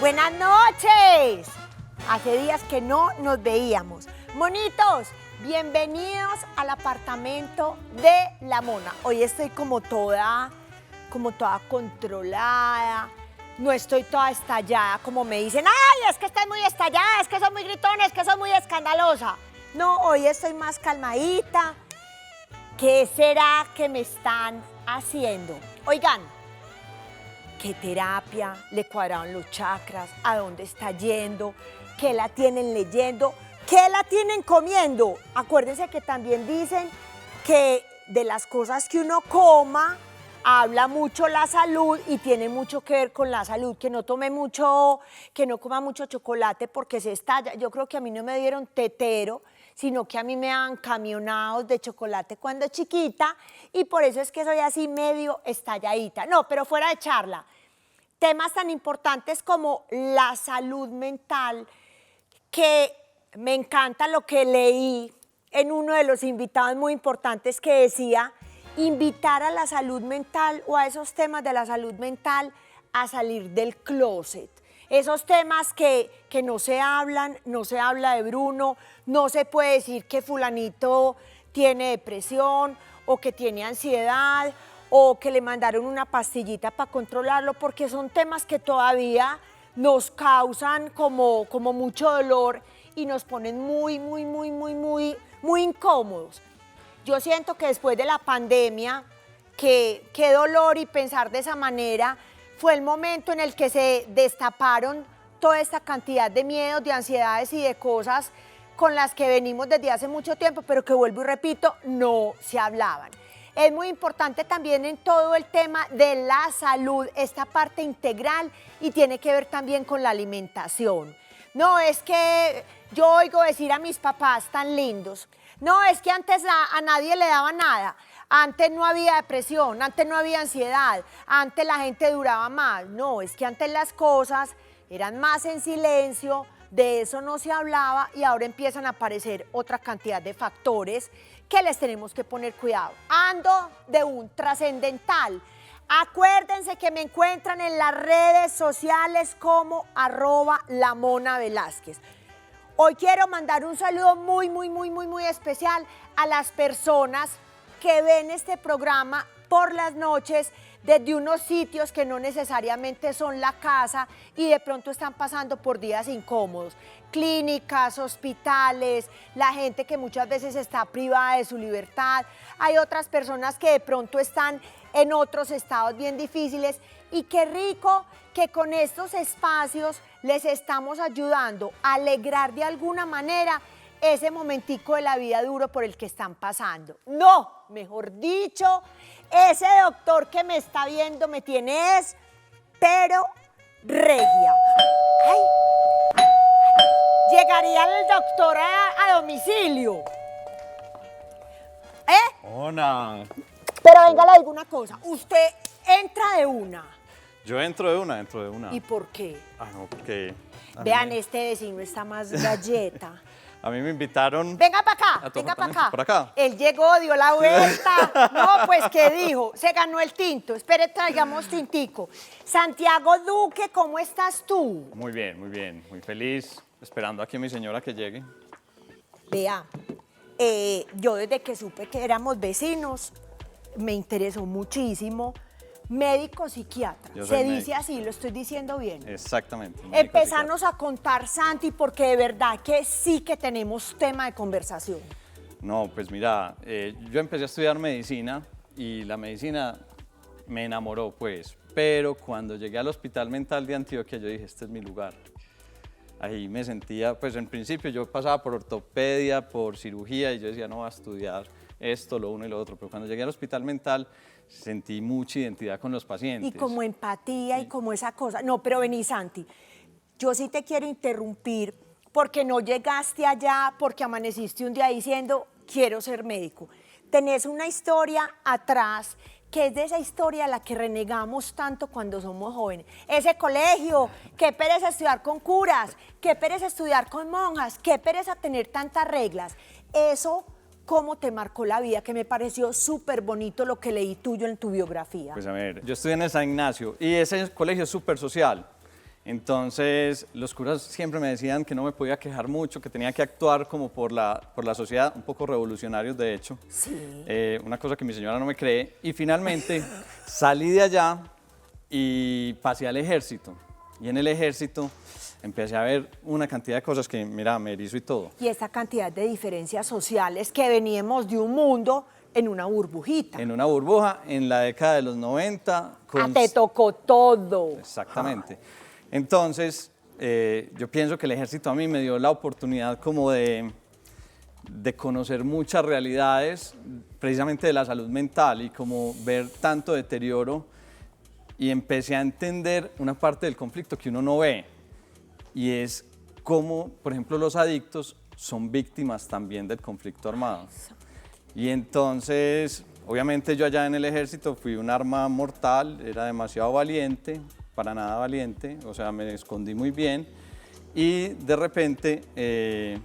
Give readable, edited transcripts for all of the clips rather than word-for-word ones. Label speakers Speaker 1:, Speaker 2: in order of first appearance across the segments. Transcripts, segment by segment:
Speaker 1: Buenas noches. Hace días que no nos veíamos. Monitos, bienvenidos al apartamento de la Mona. Hoy estoy como toda controlada. No estoy toda estallada, como me dicen, ay, es que estás muy estallada, es que sos muy gritona, es que sos muy escandalosa. No, hoy estoy más calmadita. ¿Qué será que me están haciendo? Oigan, ¿qué terapia? ¿Le cuadraron los chakras? ¿A dónde está yendo? ¿Qué la tienen leyendo? ¿Qué la tienen comiendo? Acuérdense que también dicen que de las cosas que uno coma, habla mucho la salud y tiene mucho que ver con la salud, que no tome mucho, que no coma mucho chocolate porque se estalla. Yo creo que a mí no me dieron tetero, sino que a mí me dan camionados de chocolate cuando chiquita y por eso es que soy así medio estalladita. No, pero fuera de charla, temas tan importantes como la salud mental, que me encanta lo que leí en uno de los invitados muy importantes que decía invitar a la salud mental o a esos temas de la salud mental a salir del closet. Esos temas que no se hablan, no se habla de Bruno, no se puede decir que fulanito tiene depresión o que tiene ansiedad o que le mandaron una pastillita para controlarlo, porque son temas que todavía nos causan como mucho dolor y nos ponen muy incómodos. Yo siento que después de la pandemia, qué dolor y pensar de esa manera, fue el momento en el que se destaparon toda esta cantidad de miedos, de ansiedades y de cosas con las que venimos desde hace mucho tiempo, pero que vuelvo y repito, no se hablaban. Es muy importante también en todo el tema de la salud, esta parte integral y tiene que ver también con la alimentación. No, es que yo oigo decir a mis papás tan lindos, no, es que antes a nadie le daba nada, antes no había depresión, antes no había ansiedad, antes la gente duraba más. No, es que antes las cosas eran más en silencio, de eso no se hablaba y ahora empiezan a aparecer otra cantidad de factores que les tenemos que poner cuidado. Ando de un trascendental. Acuérdense que me encuentran en las redes sociales como @lamonavelázquez. Hoy quiero mandar un saludo muy especial a las personas que ven este programa por las noches desde unos sitios que no necesariamente son la casa y de pronto están pasando por días incómodos. Clínicas, hospitales, la gente que muchas veces está privada de su libertad. Hay otras personas que de pronto están en otros estados bien difíciles y qué rico que con estos espacios les estamos ayudando a alegrar de alguna manera ese momentico de la vida duro por el que están pasando. No, mejor dicho, ese doctor que me está viendo me tiene pero regia. Ay, llegaría el doctor a domicilio.
Speaker 2: Hola.
Speaker 1: Pero venga, le digo una cosa, usted entra de una.
Speaker 2: Yo entro de una.
Speaker 1: ¿Y por qué?
Speaker 2: No, porque...
Speaker 1: Vean, este vecino está más galleta.
Speaker 2: A mí me invitaron...
Speaker 1: Venga para acá,
Speaker 2: a tu
Speaker 1: venga para
Speaker 2: apartamento.
Speaker 1: acá.
Speaker 2: ¿Por acá?
Speaker 1: Él llegó, dio la vuelta. No, pues, ¿qué dijo? Se ganó el tinto. Espere, traigamos tintico. Santiago Duque, ¿cómo estás tú?
Speaker 2: Muy bien, muy feliz, esperando aquí a mi señora que llegue.
Speaker 1: Vea, yo desde que supe que éramos vecinos, me interesó muchísimo. Médico psiquiatra,
Speaker 2: Yo soy
Speaker 1: se
Speaker 2: médico.
Speaker 1: dice así, lo estoy diciendo bien.
Speaker 2: Exactamente.
Speaker 1: Empezanos a contar, Santi, porque de verdad que sí que tenemos tema de conversación.
Speaker 2: No, pues mira, yo empecé a estudiar medicina y la medicina me enamoró, pues. Pero cuando llegué al Hospital Mental de Antioquia, yo dije, este es mi lugar. Ahí me sentía, pues en principio yo pasaba por ortopedia, por cirugía y yo decía, no voy a estudiar esto, lo uno y lo otro. Pero cuando llegué al Hospital Mental, sentí mucha identidad con los pacientes.
Speaker 1: Y como empatía y como esa cosa. No, pero vení, Santi, yo sí te quiero interrumpir porque no llegaste allá, porque amaneciste un día diciendo, quiero ser médico. Tenés una historia atrás que es de esa historia a la que renegamos tanto cuando somos jóvenes. Ese colegio, qué pereza estudiar con curas, qué pereza estudiar con monjas, qué pereza tener tantas reglas. Eso, ¿cómo te marcó la vida? Que me pareció súper bonito lo que leí tuyo en tu biografía.
Speaker 2: Pues a ver, yo estudié en el San Ignacio y ese colegio es súper social. Entonces, los curas siempre me decían que no me podía quejar mucho, que tenía que actuar como por la sociedad, un poco revolucionarios de hecho.
Speaker 1: Sí.
Speaker 2: Una cosa que mi señora no me cree. Y finalmente salí de allá y pasé al ejército. Y en el ejército empecé a ver una cantidad de cosas que, mira, me erizo y todo.
Speaker 1: Y esa cantidad de diferencias sociales que veníamos de un mundo en una burbujita.
Speaker 2: En una burbuja, en la década de los 90.
Speaker 1: Te tocó todo.
Speaker 2: Exactamente. Entonces, yo pienso que el ejército a mí me dio la oportunidad como de conocer muchas realidades, precisamente de la salud mental y como ver tanto deterioro, y empecé a entender una parte del conflicto que uno no ve, y es cómo, por ejemplo, los adictos son víctimas también del conflicto armado. Y entonces, obviamente yo allá en el ejército fui un arma mortal, era demasiado valiente, para nada valiente, o sea, me escondí muy bien, y de repente,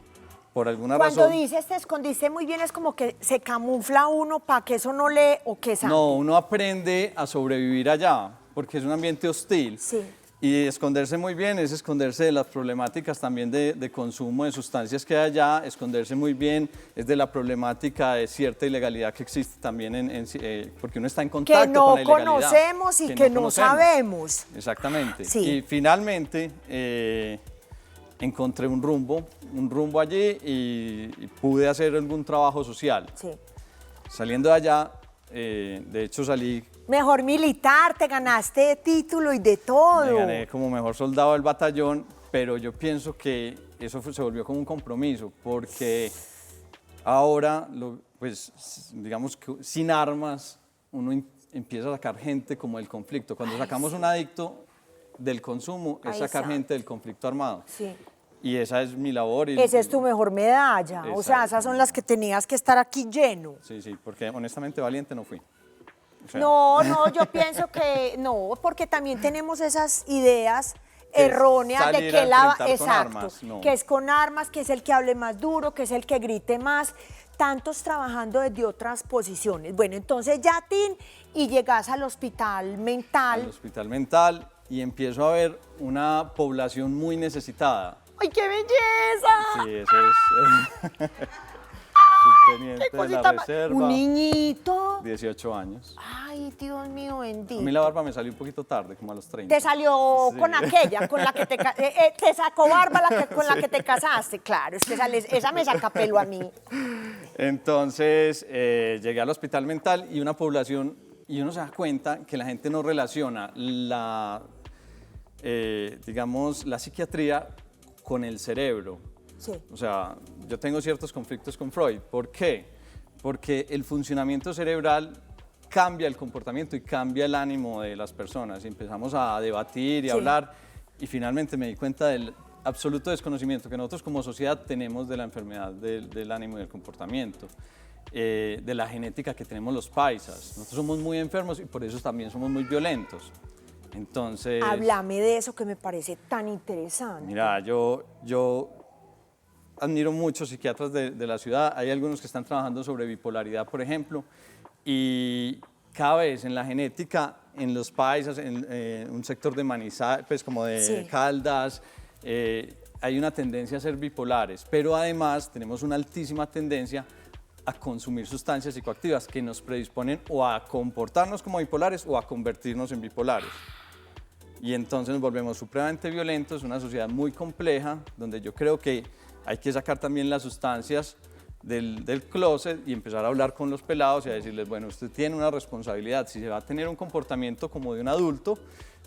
Speaker 2: por alguna razón...
Speaker 1: Cuando dices te escondiste muy bien, es como que se camufla uno para que eso no le... ¿O qué sabe?
Speaker 2: No, uno aprende a sobrevivir allá, porque es un ambiente hostil.
Speaker 1: Sí.
Speaker 2: Y esconderse muy bien es esconderse de las problemáticas también de consumo de sustancias que hay allá, esconderse muy bien es de la problemática de cierta ilegalidad que existe también, porque uno está en contacto
Speaker 1: Que no
Speaker 2: con la ilegalidad.
Speaker 1: conocemos y que no
Speaker 2: conocemos.
Speaker 1: sabemos.
Speaker 2: Exactamente.
Speaker 1: Sí.
Speaker 2: Y finalmente encontré un rumbo allí y pude hacer algún trabajo social.
Speaker 1: Sí.
Speaker 2: Saliendo de allá, de hecho salí...
Speaker 1: Mejor militar, te ganaste título y de todo.
Speaker 2: Me gané como mejor soldado del batallón, pero yo pienso que eso se volvió como un compromiso, porque ahora, pues digamos que sin armas, uno empieza a sacar gente como del conflicto. Cuando sacamos un adicto del consumo, es sacar gente del conflicto armado.
Speaker 1: Sí.
Speaker 2: Y esa es mi labor.
Speaker 1: Esa es tu mejor medalla. O sea, esas son las que tenías que estar aquí lleno.
Speaker 2: Sí, sí, porque honestamente valiente no fui. O sea,
Speaker 1: No, yo pienso que no, porque también tenemos esas ideas erróneas de que
Speaker 2: exacto,
Speaker 1: que es con armas, que es el que hable más duro, que es el que grite más, tantos trabajando desde otras posiciones. Bueno, entonces ya, Tin, y llegas al hospital mental.
Speaker 2: Al hospital mental y empiezo a ver una población muy necesitada.
Speaker 1: ¡Ay, qué belleza!
Speaker 2: Sí, eso es. Subteniente de la reserva.
Speaker 1: Un niñito.
Speaker 2: 18 años.
Speaker 1: Ay, Dios mío, bendito.
Speaker 2: A mí la barba me salió un poquito tarde, como a los 30.
Speaker 1: Te salió
Speaker 2: Sí.
Speaker 1: con aquella, con la que te sacó barba con la que te casaste, claro, es que esa me saca pelo a mí.
Speaker 2: Entonces llegué al hospital mental y una población, y uno se da cuenta que la gente no relaciona digamos, la psiquiatría con el cerebro.
Speaker 1: Sí.
Speaker 2: O sea, yo tengo ciertos conflictos con Freud. ¿Por qué? Porque el funcionamiento cerebral cambia el comportamiento y cambia el ánimo de las personas. Y empezamos a debatir y a hablar y finalmente me di cuenta del absoluto desconocimiento que nosotros como sociedad tenemos de la enfermedad del ánimo y del comportamiento, de la genética que tenemos los paisas. Nosotros somos muy enfermos y por eso también somos muy violentos. Entonces...
Speaker 1: Háblame de eso que me parece tan interesante.
Speaker 2: Mira, yo admiro muchos psiquiatras de la ciudad. Hay algunos que están trabajando sobre bipolaridad, por ejemplo, y cada vez en la genética, en los paisas, en un sector de Manizales, pues como de Caldas, hay una tendencia a ser bipolares, pero además tenemos una altísima tendencia a consumir sustancias psicoactivas que nos predisponen o a comportarnos como bipolares o a convertirnos en bipolares. Y entonces nos volvemos supremamente violentos, una sociedad muy compleja, donde yo creo que hay que sacar también las sustancias del closet y empezar a hablar con los pelados y a decirles, bueno, usted tiene una responsabilidad, si se va a tener un comportamiento como de un adulto,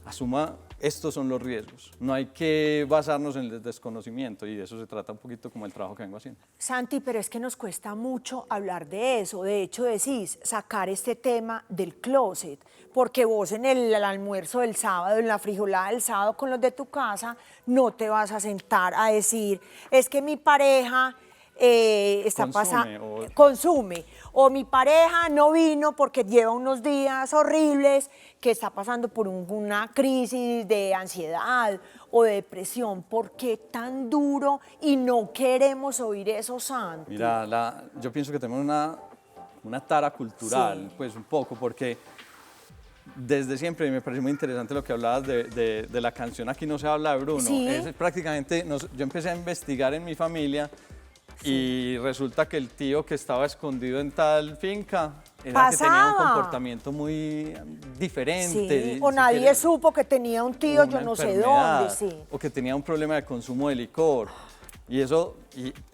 Speaker 2: asuma, estos son los riesgos. No hay que basarnos en el desconocimiento y de eso se trata un poquito como el trabajo que vengo haciendo.
Speaker 1: Santi, pero es que nos cuesta mucho hablar de eso. De hecho, decís sacar este tema del closet, porque vos en el almuerzo del sábado, en la frijolada del sábado con los de tu casa, no te vas a sentar a decir, es que mi pareja está pasando, consume, o mi pareja no vino porque lleva unos días horribles, que está pasando por una crisis de ansiedad o de depresión. ¿Por qué tan duro y no queremos oír eso, Santi?
Speaker 2: Mira, yo pienso que tenemos una tara cultural, pues un poco, porque desde siempre, y me pareció muy interesante lo que hablabas de la canción Aquí no se habla de Bruno.
Speaker 1: Sí.
Speaker 2: Es prácticamente, yo empecé a investigar en mi familia y resulta que el tío que estaba escondido en tal finca era que tenía un
Speaker 1: Pasaba.
Speaker 2: comportamiento muy diferente.
Speaker 1: Sí, o nadie supo que tenía un tío, yo
Speaker 2: una
Speaker 1: no sé
Speaker 2: enfermedad,
Speaker 1: dónde, sí.
Speaker 2: o que tenía un problema de consumo de licor. Y eso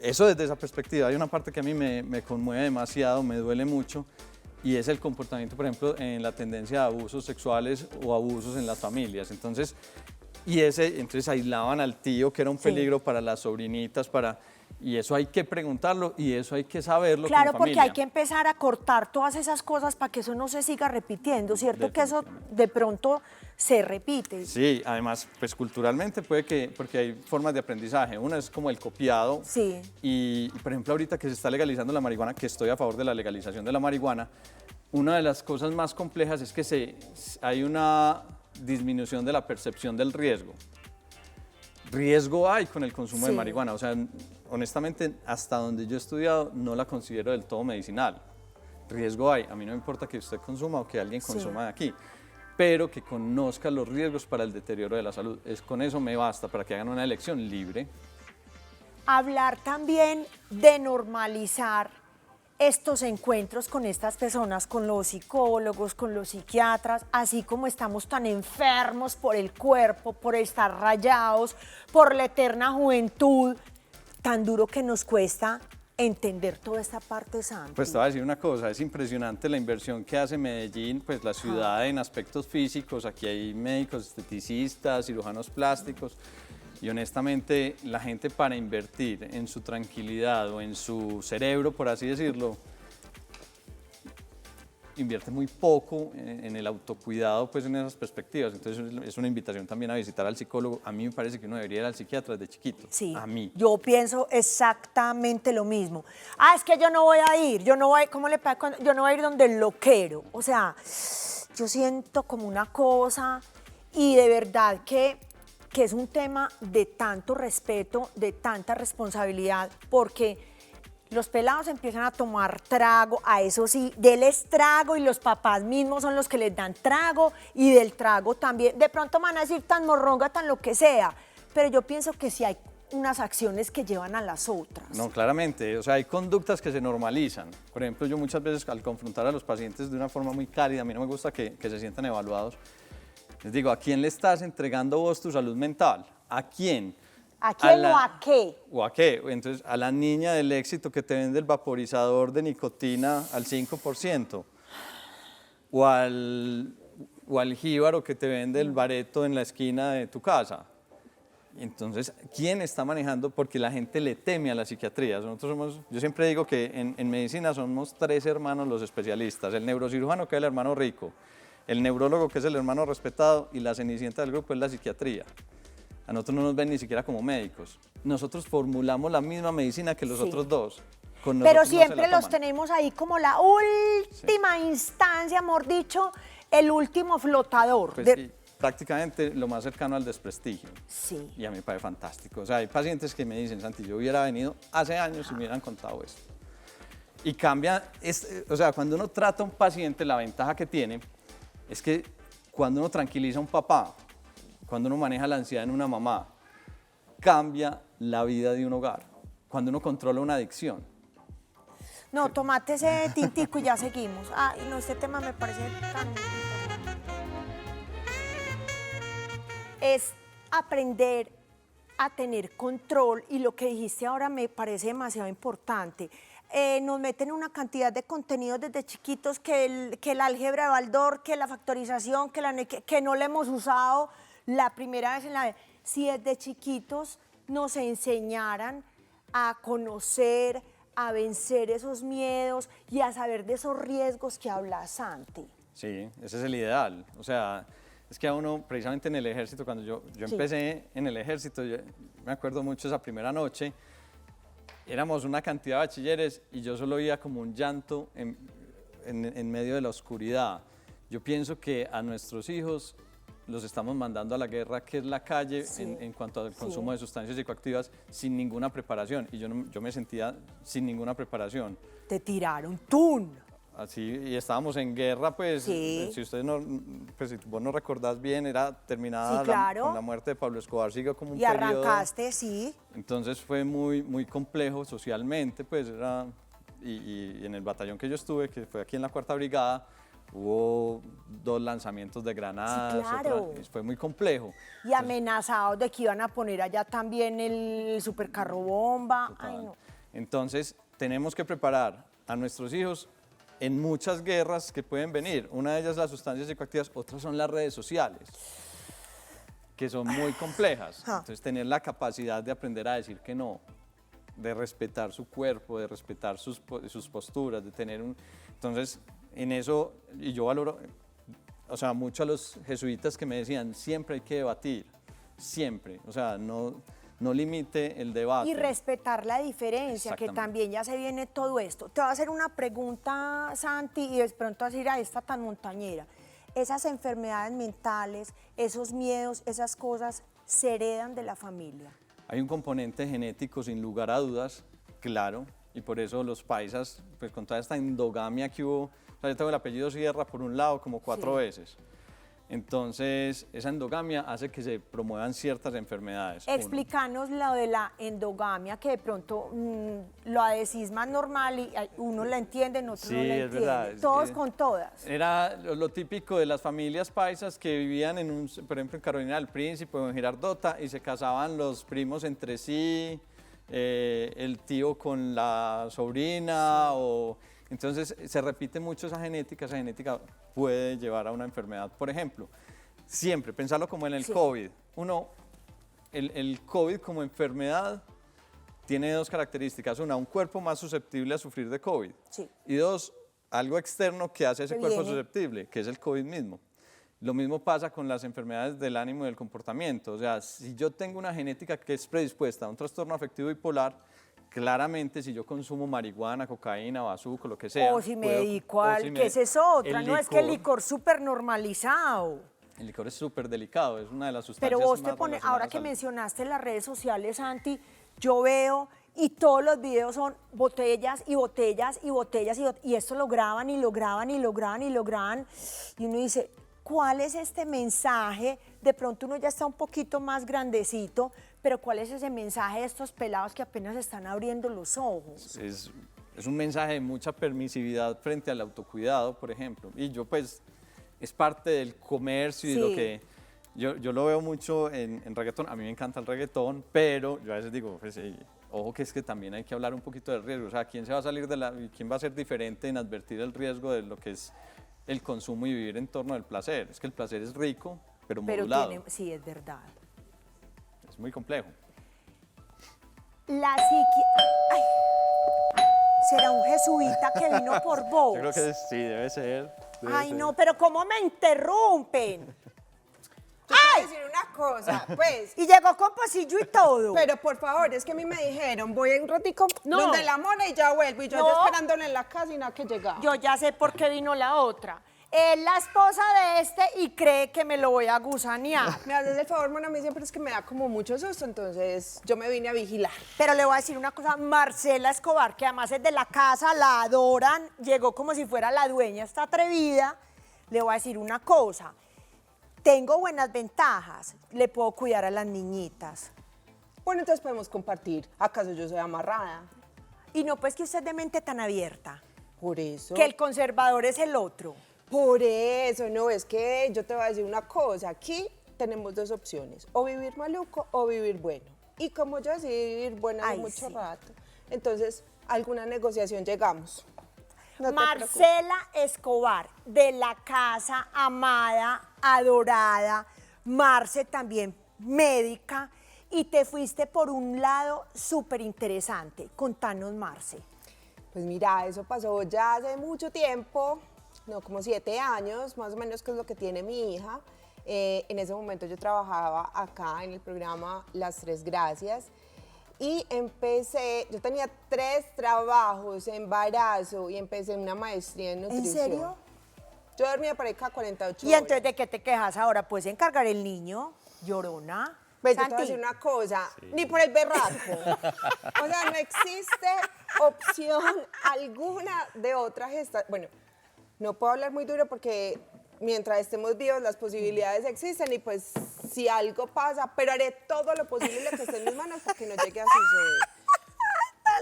Speaker 2: desde esa perspectiva, hay una parte que a mí me conmueve demasiado, me duele mucho, y es el comportamiento, por ejemplo, en la tendencia a abusos sexuales o abusos en las familias. Entonces aislaban al tío, que era un
Speaker 1: Sí.
Speaker 2: peligro para las sobrinitas, y eso hay que preguntarlo y eso hay que saberlo
Speaker 1: Claro,
Speaker 2: como
Speaker 1: porque
Speaker 2: familia.
Speaker 1: hay que empezar a cortar todas esas cosas para que eso no se siga repitiendo, ¿cierto? Que eso de pronto se repite.
Speaker 2: Sí, además, pues culturalmente porque hay formas de aprendizaje. Una es como el copiado.
Speaker 1: Sí.
Speaker 2: Y, por ejemplo, ahorita que se está legalizando la marihuana, que estoy a favor de la legalización de la marihuana, una de las cosas más complejas es que hay una disminución de la percepción del riesgo. Riesgo hay con el consumo de
Speaker 1: Sí.
Speaker 2: marihuana. O sea, honestamente, hasta donde yo he estudiado, no la considero del todo medicinal. Riesgo hay. A mí no me importa que usted consuma o que alguien
Speaker 1: Sí.
Speaker 2: consuma de aquí, pero que conozca los riesgos para el deterioro de la salud. Con eso me basta para que hagan una elección libre.
Speaker 1: Hablar también de normalizar estos encuentros con estas personas, con los psicólogos, con los psiquiatras, así como estamos tan enfermos por el cuerpo, por estar rayados, por la eterna juventud, tan duro que nos cuesta entender toda esta parte, Santi.
Speaker 2: Pues te voy a decir una cosa, es impresionante la inversión que hace Medellín, pues la ciudad en aspectos físicos. Aquí hay médicos, esteticistas, cirujanos plásticos, y honestamente la gente, para invertir en su tranquilidad o en su cerebro, por así decirlo, invierte muy poco en el autocuidado, pues en esas perspectivas. Entonces es una invitación también a visitar al psicólogo. A mí me parece que uno debería ir al psiquiatra desde chiquito.
Speaker 1: Sí,
Speaker 2: A mí.
Speaker 1: yo pienso exactamente lo mismo. Ah, es que yo no voy a ir, yo no voy, ¿cómo le pasa? Yo no voy a ir donde el loquero. O sea, yo siento como una cosa y de verdad que es un tema de tanto respeto, de tanta responsabilidad, porque los pelados empiezan a tomar trago, a eso sí, déles trago y los papás mismos son los que les dan trago y del trago también. De pronto van a decir tan morronga, tan lo que sea, pero yo pienso que sí hay unas acciones que llevan a las otras.
Speaker 2: No, claramente, o sea, hay conductas que se normalizan. Por ejemplo, yo muchas veces al confrontar a los pacientes de una forma muy cálida, a mí no me gusta que se sientan evaluados, les digo, ¿a quién le estás entregando vos tu salud mental? ¿A quién?
Speaker 1: ¿A quién o a qué?
Speaker 2: ¿O a qué? Entonces, a la niña del éxito que te vende el vaporizador de nicotina al 5%, o al jíbaro que te vende el bareto en la esquina de tu casa. Entonces, ¿quién está manejando? Porque la gente le teme a la psiquiatría. Yo siempre digo que en medicina somos 3 hermanos los especialistas: el neurocirujano, que es el hermano rico, el neurólogo, que es el hermano respetado, y la cenicienta del grupo es la psiquiatría. A nosotros no nos ven ni siquiera como médicos. Nosotros formulamos la misma medicina que los otros dos.
Speaker 1: Pero siempre los tenemos ahí como la última instancia, mejor dicho, el último flotador.
Speaker 2: Pues prácticamente lo más cercano al desprestigio.
Speaker 1: Sí.
Speaker 2: Y a mí me parece fantástico. O sea, hay pacientes que me dicen, Santi, yo hubiera venido hace años y me hubieran contado esto. Y cambia, o sea, cuando uno trata a un paciente, la ventaja que tiene es que cuando uno tranquiliza a un papá, cuando uno maneja la ansiedad en una mamá, cambia la vida de un hogar. Cuando uno controla una adicción.
Speaker 1: No, tomate ese tintico y ya seguimos. Ay, no, este tema me parece tan importante. Es aprender a tener control, y lo que dijiste ahora me parece demasiado importante. Nos meten una cantidad de contenidos desde chiquitos, que el álgebra de Baldor, que la factorización, que no le hemos usado la primera vez en la vida. Si desde chiquitos nos enseñaran a conocer, a vencer esos miedos y a saber de esos riesgos que habla Santi.
Speaker 2: Sí, ese es el ideal. O sea, es que a uno, precisamente en el ejército, cuando yo empecé en el ejército, yo me acuerdo mucho esa primera noche, éramos una cantidad de bachilleres y yo solo oía como un llanto en medio de la oscuridad. Yo pienso que a nuestros hijos los estamos mandando a la guerra, que es la calle, en cuanto al consumo de sustancias psicoactivas, sin ninguna preparación. Y yo me sentía sin ninguna preparación.
Speaker 1: Te tiraron, ¡tun!
Speaker 2: así, y estábamos en guerra, pues,
Speaker 1: Sí.
Speaker 2: si ustedes no, pues, si vos no recordás bien, era terminada
Speaker 1: Sí, claro.
Speaker 2: con la muerte de Pablo Escobar, siguió como un
Speaker 1: Y
Speaker 2: periodo.
Speaker 1: arrancaste, sí.
Speaker 2: Entonces fue muy, muy complejo socialmente, pues, y en el batallón que yo estuve, que fue aquí en la 4ª Brigada, hubo 2 lanzamientos de granadas,
Speaker 1: Sí, claro.
Speaker 2: fue muy complejo.
Speaker 1: Y amenazados de que iban a poner allá también el supercarro bomba. Ay, no.
Speaker 2: Entonces, tenemos que preparar a nuestros hijos en muchas guerras que pueden venir. Una de ellas las sustancias psicoactivas, otras son las redes sociales, que son muy complejas. Entonces, tener la capacidad de aprender a decir que no, de respetar su cuerpo, de respetar sus posturas, de tener un... Entonces, en eso, y yo valoro, o sea, mucho a los jesuitas que me decían, siempre hay que debatir, siempre, o sea, no limite el debate.
Speaker 1: Y respetar la diferencia, que
Speaker 2: Exactamente.
Speaker 1: también ya se viene todo esto. Te voy a hacer una pregunta, Santi, y de pronto vas a ir a esta tan montañera. Esas enfermedades mentales, esos miedos, esas cosas, ¿se heredan de la familia?
Speaker 2: Hay un componente genético, sin lugar a dudas, claro, y por eso los paisas, pues con toda esta endogamia que hubo, o sea, yo tengo el apellido Sierra por un lado como 4
Speaker 1: Sí.
Speaker 2: veces. Entonces, esa endogamia hace que se promuevan ciertas enfermedades. Uno.
Speaker 1: Explícanos lo de la endogamia, que de pronto lo decís más normal y uno la entiende, otro no
Speaker 2: Sí,
Speaker 1: la
Speaker 2: es
Speaker 1: entiende.
Speaker 2: verdad,
Speaker 1: Todos con todas.
Speaker 2: Era lo típico de las familias paisas que vivían por ejemplo, en Carolina del Príncipe o en Girardota y se casaban los primos entre sí, el tío con la sobrina, entonces se repite mucho esa genética puede llevar a una enfermedad. Por ejemplo, siempre pensarlo como en el
Speaker 1: Sí.
Speaker 2: COVID. El COVID como enfermedad tiene 2 características. Una, un cuerpo más susceptible a sufrir de COVID.
Speaker 1: Sí.
Speaker 2: Y 2, algo externo que hace ese
Speaker 1: Que
Speaker 2: cuerpo
Speaker 1: viene.
Speaker 2: susceptible, que es el COVID mismo. Lo mismo pasa con las enfermedades del ánimo y del comportamiento. O sea, si yo tengo una genética que es predispuesta a un trastorno afectivo bipolar, claramente si yo consumo marihuana, cocaína, bazuco, lo que sea.
Speaker 1: O si me
Speaker 2: puedo-
Speaker 1: dedico
Speaker 2: o
Speaker 1: al,
Speaker 2: si me-
Speaker 1: que esa es otra,
Speaker 2: el
Speaker 1: no es que el
Speaker 2: licor-
Speaker 1: licor súper normalizado.
Speaker 2: El licor es súper delicado, es una de las sustancias
Speaker 1: Pero vos te
Speaker 2: más
Speaker 1: pones,
Speaker 2: relacionadas
Speaker 1: ahora que
Speaker 2: al-
Speaker 1: mencionaste las redes sociales, Santi, yo veo y todos los videos son botellas y botellas y botellas y esto lo graban y lo graban y lo graban y lo graban y uno dice, ¿cuál es este mensaje? De pronto uno ya está un poquito más grandecito, pero ¿cuál es ese mensaje de estos pelados que apenas están abriendo los ojos?
Speaker 2: Es un mensaje de mucha permisividad frente al autocuidado, por ejemplo. Y yo pues, es parte del comercio y
Speaker 1: Sí.
Speaker 2: lo que... Yo lo veo mucho en reggaetón, a mí me encanta el reggaetón, pero yo a veces digo, pues, ojo que es que también hay que hablar un poquito del riesgo, o sea, ¿quién se va a salir quién va a ser diferente en advertir el riesgo de lo que es el consumo y vivir en torno al placer? Es que el placer es rico, pero modulado,
Speaker 1: Sí, es verdad.
Speaker 2: es muy complejo.
Speaker 1: La psiqui... Ay, ¿será un jesuita que vino por vos?
Speaker 2: Yo creo que sí, debe ser.
Speaker 1: Ay, no, pero ¿cómo me interrumpen?
Speaker 3: Yo te voy a decir una cosa, pues.
Speaker 1: Y llegó con pasillo y todo.
Speaker 3: Pero por favor, es que a mí me dijeron, voy un ratico
Speaker 1: No.
Speaker 3: donde la mona y ya vuelvo. Y yo
Speaker 1: No.
Speaker 3: ya esperándole en la casa y nada que llegaba.
Speaker 1: Yo ya sé por qué vino la otra. Es la esposa de este y cree que me lo voy a gusanear.
Speaker 3: Me haces el favor, mona, a mí siempre es que me da como mucho susto, entonces yo me vine a vigilar.
Speaker 1: Pero le voy a decir una cosa, Marcela Escobar, que además es de la casa, la adoran, llegó como si fuera la dueña, está atrevida. Le voy a decir una cosa, tengo buenas ventajas, le puedo cuidar a las niñitas.
Speaker 3: Bueno, entonces podemos compartir. ¿Acaso yo soy amarrada?
Speaker 1: Y no pues que usted es de mente tan abierta,
Speaker 3: Por eso.
Speaker 1: que el conservador es el otro.
Speaker 3: Por eso, no, es que yo te voy a decir una cosa. Aquí tenemos 2 opciones, o vivir maluco o vivir bueno. Y como yo decidí vivir bueno hace
Speaker 1: Ay,
Speaker 3: mucho
Speaker 1: sí.
Speaker 3: rato, entonces a alguna negociación llegamos. No te preocupes.
Speaker 1: Marcela Escobar, de la casa amada, adorada, Marce también médica, y te fuiste por un lado súper interesante. Contanos, Marce.
Speaker 3: Pues mira, eso pasó ya hace mucho tiempo, no, como 7 años, más o menos, que es lo que tiene mi hija. En ese momento yo trabajaba acá en el programa Las Tres Gracias y empecé, yo tenía 3 trabajos, embarazo y empecé una maestría en nutrición.
Speaker 1: ¿En serio?
Speaker 3: Yo dormía por ahí cada 48
Speaker 1: ¿Y
Speaker 3: horas.
Speaker 1: entonces de qué te quejas ahora? ¿Puedes encargar el niño? Llorona.
Speaker 3: Pues yo te voy a
Speaker 1: Santi,
Speaker 3: decir una cosa, ni por el berraco. O sea, no existe opción alguna de otra gestación. Bueno, no puedo hablar muy duro porque mientras estemos vivos las posibilidades existen y pues si algo pasa, pero haré todo lo posible lo que esté en mis manos para que no llegue a suceder.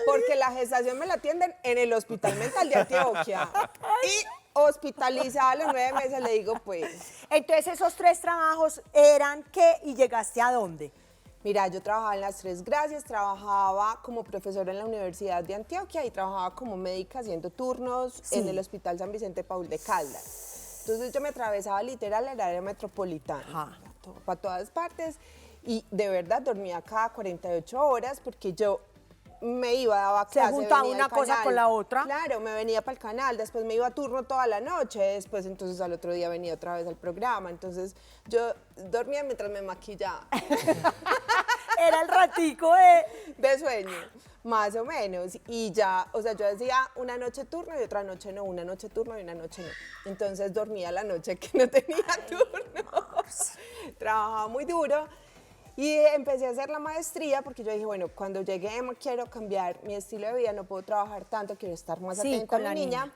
Speaker 3: Porque la gestación me la atienden en el Hospital Mental de Antioquia. Y hospitalizada a los 9 meses, le digo pues.
Speaker 1: Entonces, esos 3 trabajos eran ¿qué? ¿Y llegaste a dónde?
Speaker 3: Mira, yo trabajaba en las Tres Gracias, trabajaba como profesora en la Universidad de Antioquia y trabajaba como médica haciendo turnos en el Hospital San Vicente Paul de Caldas. Entonces yo me atravesaba literal el área metropolitana, para todas partes, y de verdad dormía cada 48 horas porque yo me iba, daba clase,
Speaker 1: Se juntaba
Speaker 3: venía
Speaker 1: una
Speaker 3: al
Speaker 1: cosa
Speaker 3: canal.
Speaker 1: con la otra.
Speaker 3: Claro, me venía para el canal, después me iba a turno toda la noche, después entonces al otro día venía otra vez al programa, entonces yo dormía mientras me maquillaba.
Speaker 1: Era el ratico
Speaker 3: De sueño, más o menos. Y ya, o sea, yo decía una noche turno y otra noche no, una noche turno y una noche no. Entonces dormía la noche que no tenía turno. Trabajaba muy duro y empecé a hacer la maestría porque yo dije, bueno, cuando llegue Emma quiero cambiar mi estilo de vida, no puedo trabajar tanto, quiero estar más atenta a mi niña.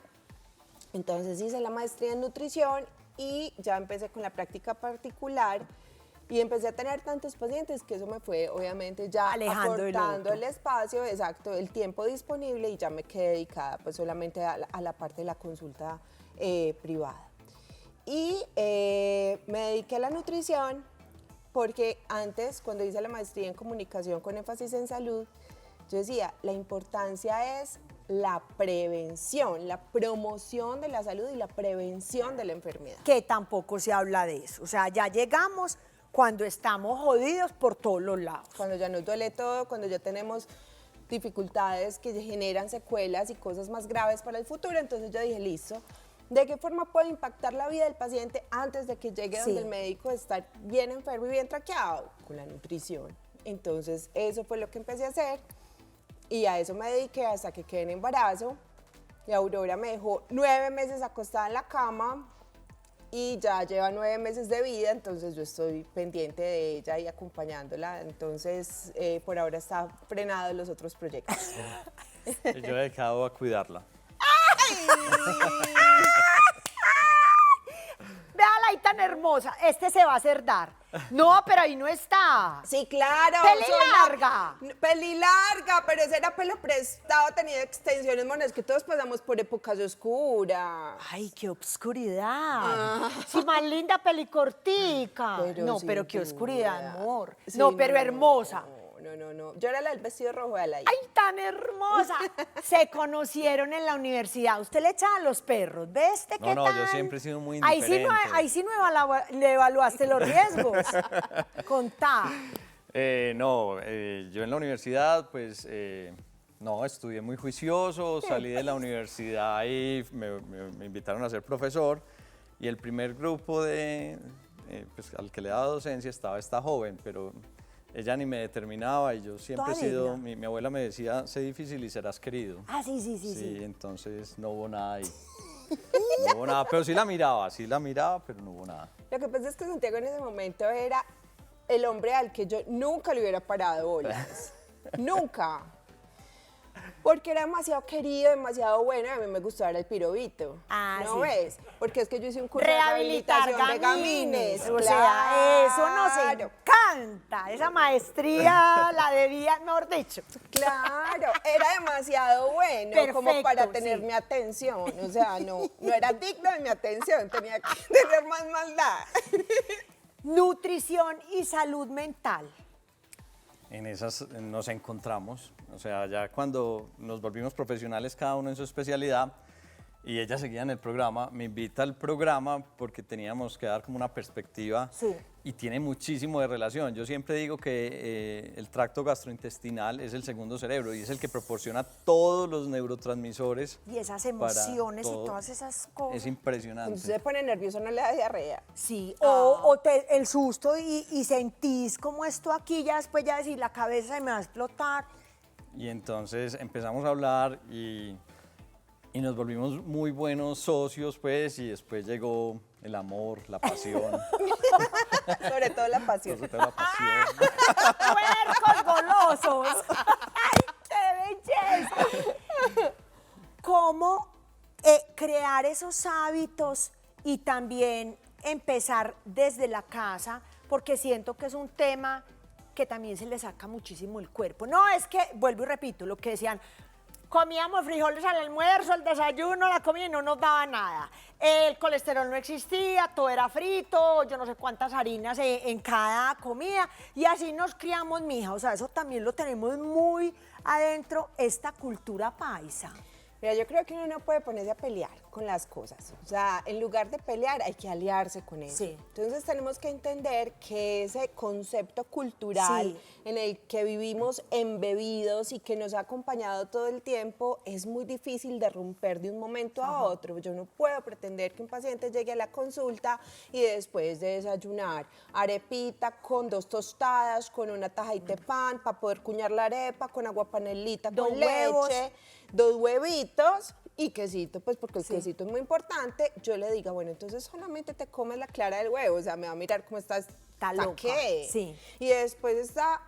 Speaker 3: Entonces hice la maestría en nutrición y ya empecé con la práctica particular. Y empecé a tener tantos pacientes que eso me fue, obviamente, ya acortando el espacio, exacto, el tiempo disponible y ya me quedé dedicada pues solamente a la parte de la consulta privada. Y me dediqué a la nutrición porque antes, cuando hice la maestría en comunicación con énfasis en salud, yo decía, la importancia es la prevención, la promoción de la salud y la prevención de la enfermedad.
Speaker 1: Que tampoco se habla de eso. O sea, ya llegamos cuando estamos jodidos por todos los lados.
Speaker 3: Cuando ya nos duele todo, cuando ya tenemos dificultades que generan secuelas y cosas más graves para el futuro, entonces yo dije, listo, ¿de qué forma puedo impactar la vida del paciente antes de que llegue donde el médico estar bien enfermo y bien traqueado? Con la nutrición. Entonces eso fue lo que empecé a hacer y a eso me dediqué hasta que quedé en embarazo. Y Aurora me dejó 9 meses acostada en la cama y ya lleva 9 meses de vida, entonces yo estoy pendiente de ella y acompañándola, entonces por ahora está frenado los otros proyectos.
Speaker 2: Yo he dedicado a cuidarla.
Speaker 1: Véala ahí tan hermosa, este se va a hacer dar. No, pero ahí no está.
Speaker 3: Sí, claro.
Speaker 1: Pelilarga.
Speaker 3: Pelilarga, pero ese era pelo prestado, tenía extensiones, bueno, es que todos pasamos por épocas oscuras.
Speaker 1: Ay, qué obscuridad. Sí, más linda pelicortica. No,
Speaker 3: sin
Speaker 1: pero qué
Speaker 3: duda.
Speaker 1: oscuridad, amor.
Speaker 3: Sí,
Speaker 1: no, pero hermosa.
Speaker 3: No. Yo era la del vestido rojo de la hija.
Speaker 1: ¡Ay, tan hermosa! Se conocieron en la universidad. Usted le echaba a los perros. ¿Ves qué
Speaker 2: No,
Speaker 1: tal?
Speaker 2: yo siempre he sido muy
Speaker 1: Ahí
Speaker 2: indiferente.
Speaker 1: sí no le evaluaste los riesgos. Contá.
Speaker 2: Yo en la universidad, pues, no, estudié muy juicioso, salí de la universidad y me invitaron a ser profesor. Y el primer grupo pues, al que le daba docencia estaba esta joven, pero ella ni me determinaba y yo siempre he sido, mi abuela me decía, sé difícil y serás querido.
Speaker 1: Ah, sí.
Speaker 2: Entonces no hubo nada ahí. No hubo nada, pero sí la miraba, pero no hubo nada.
Speaker 3: Lo que pasa es que Santiago en ese momento era el hombre al que yo nunca le hubiera parado bolas. Nunca. Porque era demasiado querido, demasiado bueno, y a mí me gustaba el pirobito.
Speaker 1: Ah,
Speaker 3: ¿No
Speaker 1: sí.
Speaker 3: ves? Porque es que yo hice un curso de
Speaker 1: Rehabilitar
Speaker 3: rehabilitación de gamines.
Speaker 1: O sea, eso nos encanta. Esa maestría la debía, mejor dicho.
Speaker 3: Claro, era demasiado bueno como
Speaker 1: Perfecto,
Speaker 3: para tener
Speaker 1: sí.
Speaker 3: mi atención. O sea, no era digno de mi atención, tenía que tener más maldad.
Speaker 1: Nutrición y salud mental.
Speaker 2: En esas nos encontramos, o sea, ya cuando nos volvimos profesionales cada uno en su especialidad y ella seguía en el programa, me invita al programa porque teníamos que dar como una perspectiva y tiene muchísimo de relación. Yo siempre digo que el tracto gastrointestinal es el segundo cerebro y es el que proporciona todos los neurotransmisores.
Speaker 1: Y esas emociones y todas esas cosas.
Speaker 2: Es impresionante.
Speaker 3: Cuando se pone nervioso no le da diarrea.
Speaker 1: Sí, el susto y sentís como esto aquí, ya después ya decir la cabeza se me va a explotar.
Speaker 2: Y entonces empezamos a hablar y nos volvimos muy buenos socios, pues, y después llegó el amor, la pasión.
Speaker 3: Sobre todo la pasión.
Speaker 2: Sobre todo la pasión.
Speaker 1: ¡Puercos golosos! ¡Ay, qué belleza! ¿Cómo crear esos hábitos y también empezar desde la casa, porque siento que es un tema que también se le saca muchísimo el cuerpo. No, es que, vuelvo y repito, lo que decían, comíamos frijoles al almuerzo, al desayuno, la comida y no nos daba nada. El colesterol no existía, todo era frito, yo no sé cuántas harinas en cada comida y así nos criamos, mija. O sea, eso también lo tenemos muy adentro, esta cultura paisa.
Speaker 3: Mira, yo creo que uno no puede ponerse a pelear con las cosas. O sea, en lugar de pelear hay que aliarse con eso.
Speaker 1: Sí.
Speaker 3: Entonces tenemos que entender que ese concepto cultural
Speaker 1: Sí.
Speaker 3: en el que vivimos embebidos y que nos ha acompañado todo el tiempo es muy difícil de romper de un momento a otro. Yo no puedo pretender que un paciente llegue a la consulta y después de desayunar arepita con 2 tostadas, con una tajita de pan para poder cuñar la arepa, con agua panelita,
Speaker 1: Dos
Speaker 3: con
Speaker 1: huevos.
Speaker 3: leche, 2 huevitos y quesito, pues porque el quesito es muy importante, yo le diga, bueno, entonces solamente te comes la clara del huevo, o sea, me va a mirar cómo estás,
Speaker 1: Está loca,
Speaker 3: ¿qué?
Speaker 1: sí.
Speaker 3: Y después está,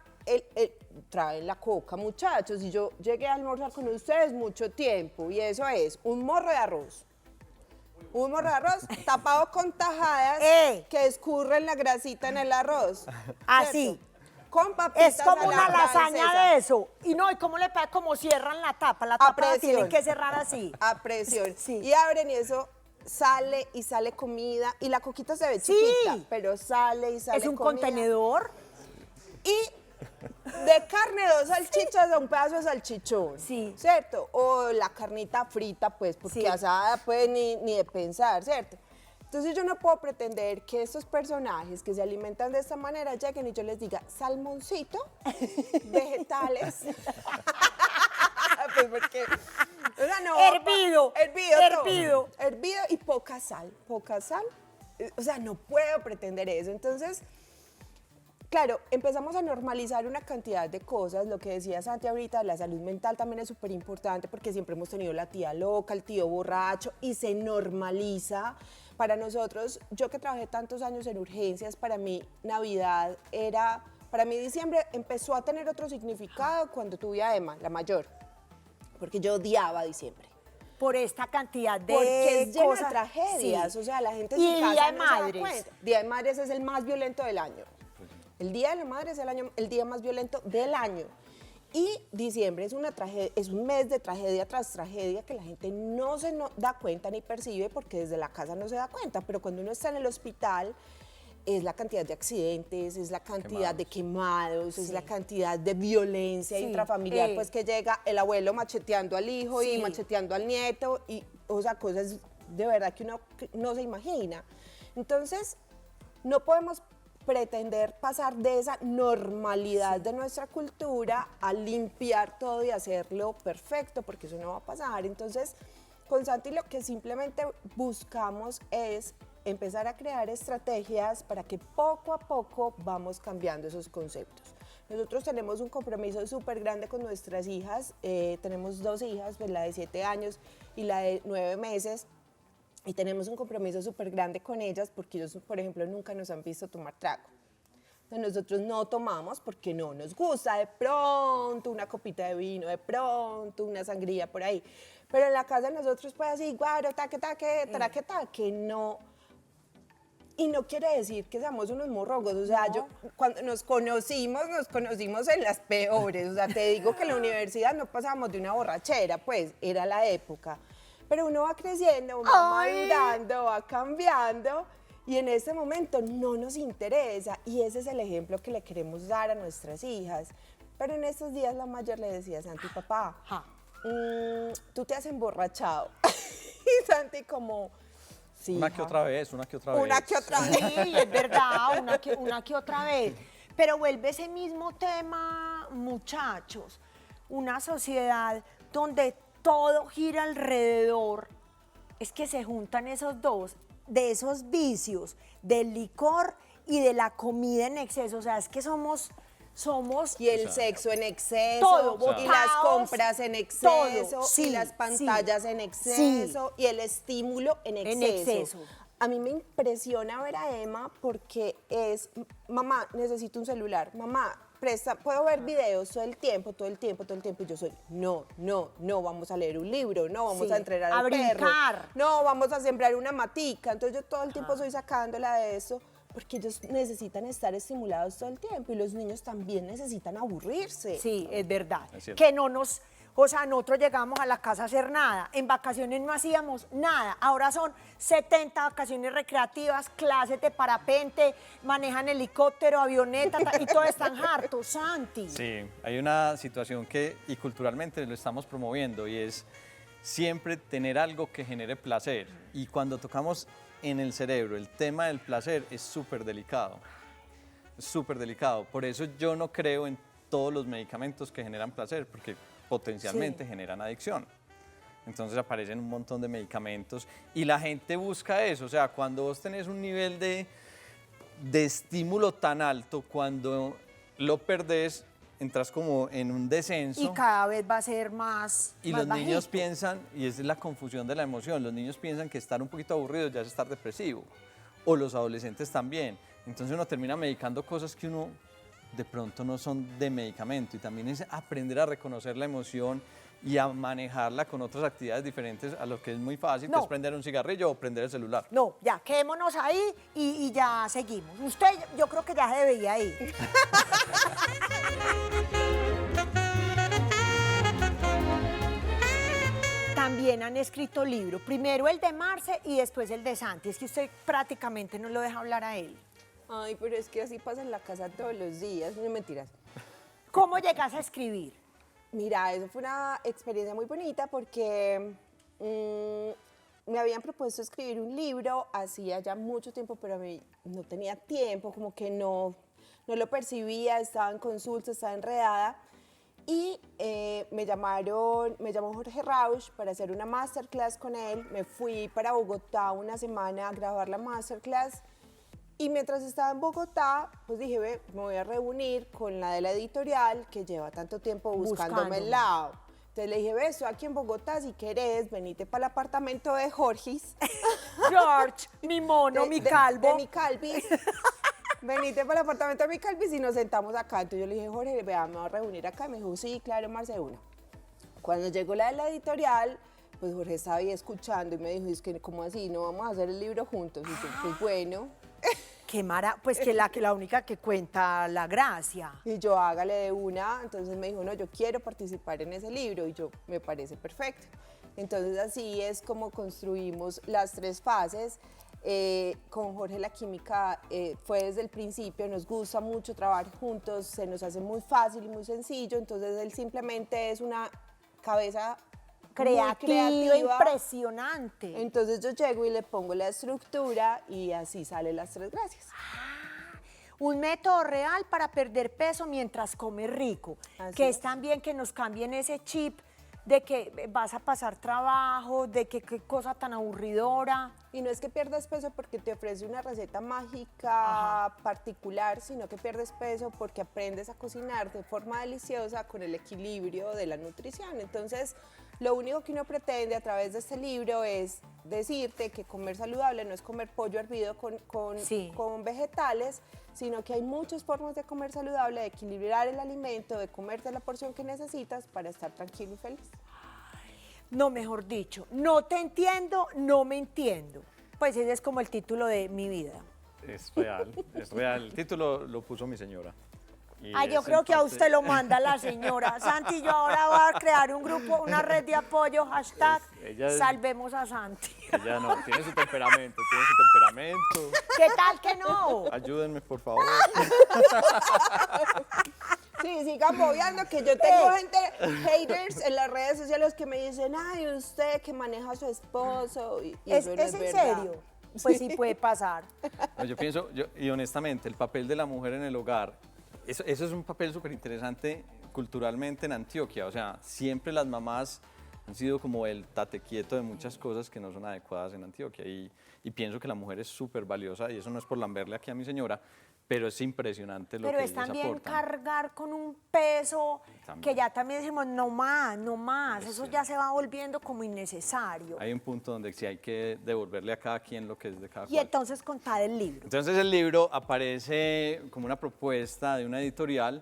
Speaker 3: traen la coca, muchachos, y yo llegué a almorzar con ustedes mucho tiempo, y eso es un morro de arroz. Un morro de arroz tapado con tajadas que escurren la grasita en el arroz.
Speaker 1: Así.
Speaker 3: ¿cierto? Con papitas
Speaker 1: Es como
Speaker 3: a la
Speaker 1: una lasaña
Speaker 3: francesa.
Speaker 1: de eso. Y no, y cómo le pasa, como cierran la tapa la tienen
Speaker 3: presión.
Speaker 1: que cerrar así.
Speaker 3: A presión.
Speaker 1: Sí.
Speaker 3: Y abren y eso sale y sale comida. Y la coquita se ve
Speaker 1: Sí.
Speaker 3: chiquita, pero sale y sale
Speaker 1: Es un
Speaker 3: comida.
Speaker 1: contenedor.
Speaker 3: Y de carne 2 salchichas a un pedazo de salchichón.
Speaker 1: Sí.
Speaker 3: ¿Cierto? O la carnita frita, pues, porque
Speaker 1: Sí.
Speaker 3: asada pues ni de pensar, ¿cierto? Entonces yo no puedo pretender que estos personajes que se alimentan de esta manera lleguen y yo les diga, salmoncito, vegetales. Pues porque, o sea, no,
Speaker 1: Hervido,
Speaker 3: hervido y poca sal, o sea, no puedo pretender eso. Entonces, claro, empezamos a normalizar una cantidad de cosas, lo que decía Santi ahorita, la salud mental también es súper importante porque siempre hemos tenido la tía loca, el tío borracho y se normaliza. Para nosotros, yo que trabajé tantos años en urgencias, para mí Navidad era, para mí diciembre empezó a tener otro significado cuando tuve a Emma, la mayor, porque yo odiaba diciembre.
Speaker 1: Por esta cantidad de
Speaker 3: Porque es lleno
Speaker 1: cosas.
Speaker 3: de tragedias,
Speaker 1: Sí.
Speaker 3: o sea, la gente en
Speaker 1: Y
Speaker 3: su casa
Speaker 1: Día de
Speaker 3: no se da
Speaker 1: Madres.
Speaker 3: cuenta. Día de Madres es el más violento del año. El Día de la Madre es el día más violento del año. Y diciembre es una tragedia, es un mes de tragedia tras tragedia que la gente no se da cuenta ni percibe porque desde la casa no se da cuenta, pero cuando uno está en el hospital es la cantidad de accidentes, es la cantidad de quemados, es la cantidad de violencia
Speaker 1: Sí.
Speaker 3: intrafamiliar, pues que llega el abuelo macheteando al hijo y
Speaker 1: Sí.
Speaker 3: macheteando al nieto y, o sea, cosas de verdad que uno no se imagina. Entonces, no podemos pretender pasar de esa normalidad de nuestra cultura a limpiar todo y hacerlo perfecto, porque eso no va a pasar. Entonces, con Santi lo que simplemente buscamos es empezar a crear estrategias para que poco a poco vamos cambiando esos conceptos. Nosotros tenemos un compromiso súper grande con nuestras hijas, tenemos 2 hijas, pues la de 7 años y la de 9 meses, y tenemos un compromiso súper grande con ellas porque ellos, por ejemplo, nunca nos han visto tomar trago. Entonces nosotros no tomamos porque no nos gusta, de pronto una copita de vino, de pronto una sangría por ahí. Pero en la casa de nosotros pues así, guaro, taque, traque, taque, no. Y no quiere decir que seamos unos morrongos, o sea, yo cuando nos conocimos en las peores, o sea, te digo que en la universidad no pasábamos de una borrachera, pues, era la época. Pero uno va creciendo, va madurando, va cambiando, y en este momento no nos interesa, y ese es el ejemplo que le queremos dar a nuestras hijas. Pero en estos días la mayor le decía a Santi, papá, tú te has emborrachado. Y Santi como... Sí,
Speaker 2: Una que otra vez, una que otra vez.
Speaker 3: Una que otra vez.
Speaker 1: Sí, es verdad, una que otra vez. Pero vuelve ese mismo tema, muchachos. Una sociedad donde todo gira alrededor. Es que se juntan esos dos, de esos vicios, del licor y de la comida en exceso. O sea, es que somos
Speaker 3: Y el sexo en exceso,
Speaker 1: todo,
Speaker 3: y las
Speaker 1: botados,
Speaker 3: compras en exceso,
Speaker 1: todo, sí,
Speaker 3: y las pantallas
Speaker 1: sí,
Speaker 3: en exceso, y el estímulo en exceso.
Speaker 1: exceso.
Speaker 3: A mí me impresiona ver a Emma porque es, mamá, necesito un celular, mamá, puedo ver videos todo el tiempo, y yo soy, no, vamos a leer un libro, no, vamos
Speaker 1: Sí,
Speaker 3: a entrenar
Speaker 1: a
Speaker 3: al perro,
Speaker 1: brincar.
Speaker 3: no, vamos a sembrar una matica. Entonces yo todo el tiempo estoy sacándola de eso, porque ellos necesitan estar estimulados todo el tiempo y los niños también necesitan aburrirse.
Speaker 1: Sí, es verdad.
Speaker 2: Es cierto.
Speaker 1: Que no nos, o sea, nosotros llegamos a la casa a hacer nada. En vacaciones no hacíamos nada. Ahora son 70 vacaciones recreativas, clases de parapente, manejan helicóptero, avioneta y todos están hartos, Santi.
Speaker 2: Sí, hay una situación que, y culturalmente lo estamos promoviendo, y es siempre tener algo que genere placer. Y cuando tocamos en el cerebro el tema del placer es súper delicado. Es súper delicado. Por eso yo no creo en todos los medicamentos que generan placer, porque potencialmente generan adicción. Entonces aparecen un montón de medicamentos y la gente busca eso. O sea, cuando vos tenés un nivel de estímulo tan alto, cuando lo perdés, entras como en un descenso.
Speaker 1: Y cada vez va a ser más
Speaker 2: Y
Speaker 1: más
Speaker 2: los niños
Speaker 1: bajito.
Speaker 2: piensan, y esa es la confusión de la emoción, los niños piensan que estar un poquito aburridos ya es estar depresivo, o los adolescentes también. Entonces uno termina medicando cosas que uno de pronto no son de medicamento, y también es aprender a reconocer la emoción y a manejarla con otras actividades diferentes a lo que es muy fácil, que
Speaker 1: No.
Speaker 2: es prender un cigarrillo o prender el celular.
Speaker 1: No, ya, quedémonos ahí y ya seguimos. Usted, yo creo que ya se debía ir. También han escrito libros, primero el de Marce y después el de Santi. Es que usted prácticamente no lo deja hablar a él.
Speaker 3: Ay, pero es que así pasa en la casa todos los días, no mentiras.
Speaker 1: ¿Cómo llegas a escribir?
Speaker 3: Mira, eso fue una experiencia muy bonita porque me habían propuesto escribir un libro hacía ya mucho tiempo, pero a mí no tenía tiempo, como que no lo percibía, estaba en consulta, estaba enredada. Y me llamó Jorge Rauch para hacer una masterclass con él. Me fui para Bogotá una semana a grabar la masterclass. Y mientras estaba en Bogotá, pues dije, ve, me voy a reunir con la de la editorial que lleva tanto tiempo buscándome el lado. Entonces le dije, ve, estoy aquí en Bogotá, si querés, venite para el apartamento de Jorgis.
Speaker 1: George, mi mono, mi calvo.
Speaker 3: De mi calvis. Venite para el apartamento de mi calvis y nos sentamos acá. Entonces yo le dije, Jorge, vea, me voy a reunir acá. Y me dijo, sí, claro, Marce, una. Cuando llegó la de la editorial, pues Jorge estaba ahí escuchando y me dijo, es que, ¿cómo así? ¿No vamos a hacer el libro juntos? Y yo, pues bueno.
Speaker 1: Qué pues que la única que cuenta la gracia.
Speaker 3: Y yo, hágale de una. Entonces me dijo, no, yo quiero participar en ese libro. Y yo, me parece perfecto. Entonces así es como construimos las 3 fases. Con Jorge la química fue desde el principio, nos gusta mucho trabajar juntos, se nos hace muy fácil y muy sencillo. Entonces él simplemente es una cabeza muy
Speaker 1: Creativa, impresionante.
Speaker 3: Entonces yo llego y le pongo la estructura y así salen las 3 gracias.
Speaker 1: Un método real para perder peso mientras comes rico,
Speaker 3: Así
Speaker 1: que
Speaker 3: es.
Speaker 1: es también que nos cambien ese chip de que vas a pasar trabajo, de que qué cosa tan aburridora.
Speaker 3: Y no es que pierdas peso porque te ofrece una receta mágica particular, sino que pierdes peso porque aprendes a cocinar de forma deliciosa con el equilibrio de la nutrición. Entonces, lo único que uno pretende a través de este libro es decirte que comer saludable no es comer pollo hervido con vegetales, sino que hay muchas formas de comer saludable, de equilibrar el alimento, de comerte la porción que necesitas para estar tranquilo y feliz.
Speaker 1: No, mejor dicho, no te entiendo, no me entiendo. Pues ese es como el título de mi vida.
Speaker 2: Es real, es real. El título lo puso mi señora. Y
Speaker 1: Ay, yo
Speaker 2: es
Speaker 1: creo
Speaker 2: en
Speaker 1: que a
Speaker 2: parte-
Speaker 1: usted lo manda la señora. Santi, yo ahora voy a crear un grupo, una red de apoyo, hashtag
Speaker 2: Ella es-
Speaker 1: salvemos a Santi.
Speaker 2: Ella no, tiene su temperamento, tiene su temperamento.
Speaker 1: ¿Qué tal que no?
Speaker 2: Ayúdenme, por favor.
Speaker 3: Sí, sigan bobeando que yo tengo gente, haters en las redes sociales que me dicen, ay, usted que maneja a su esposo. Y
Speaker 1: ¿Es
Speaker 3: eso no es
Speaker 1: en
Speaker 3: verdad.
Speaker 1: serio? Pues sí puede pasar.
Speaker 2: No, yo pienso, y honestamente, el papel de la mujer en el hogar, eso es un papel súper interesante culturalmente en Antioquia. O sea, siempre las mamás han sido como el tate quieto de muchas cosas que no son adecuadas en Antioquia. Y pienso que la mujer es súper valiosa, y eso no es por lamberle aquí a mi señora, pero es impresionante lo
Speaker 1: Pero
Speaker 2: que
Speaker 1: es
Speaker 2: ellas
Speaker 1: también
Speaker 2: aportan.
Speaker 1: cargar con un peso
Speaker 2: También.
Speaker 1: que ya también decimos, no más, no más. Eso ya se va volviendo como innecesario.
Speaker 2: Hay un punto donde sí hay que devolverle a cada quien lo que es de cada
Speaker 1: Y
Speaker 2: cual.
Speaker 1: entonces contar el libro.
Speaker 2: Entonces el libro aparece como una propuesta de una editorial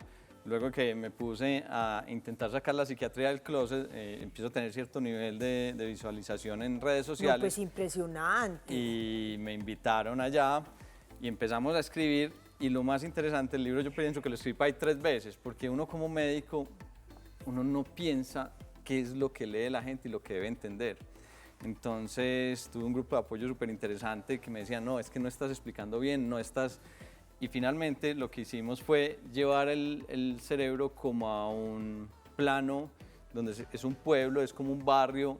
Speaker 2: luego que me puse a intentar sacar la psiquiatría del closet, empiezo a tener cierto nivel de visualización en redes
Speaker 1: No,
Speaker 2: sociales.
Speaker 1: pues impresionante.
Speaker 2: Y me invitaron allá y empezamos a escribir. Y lo más interesante, el libro yo pienso que lo escribí ahí 3 veces, porque uno como médico, uno no piensa qué es lo que lee la gente y lo que debe entender. Entonces tuve un grupo de apoyo súper interesante que me decía, no, es que no estás explicando bien, no estás... Y finalmente lo que hicimos fue llevar el cerebro como a un plano donde es un pueblo, es como un barrio,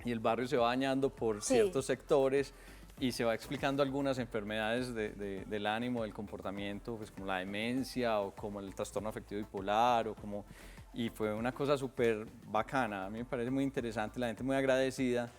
Speaker 2: y el barrio se va bañando por ciertos sectores y se va explicando algunas enfermedades del ánimo, del comportamiento, pues como la demencia o como el trastorno afectivo bipolar y fue una cosa súper bacana. A mí me parece muy interesante, la gente muy agradecida.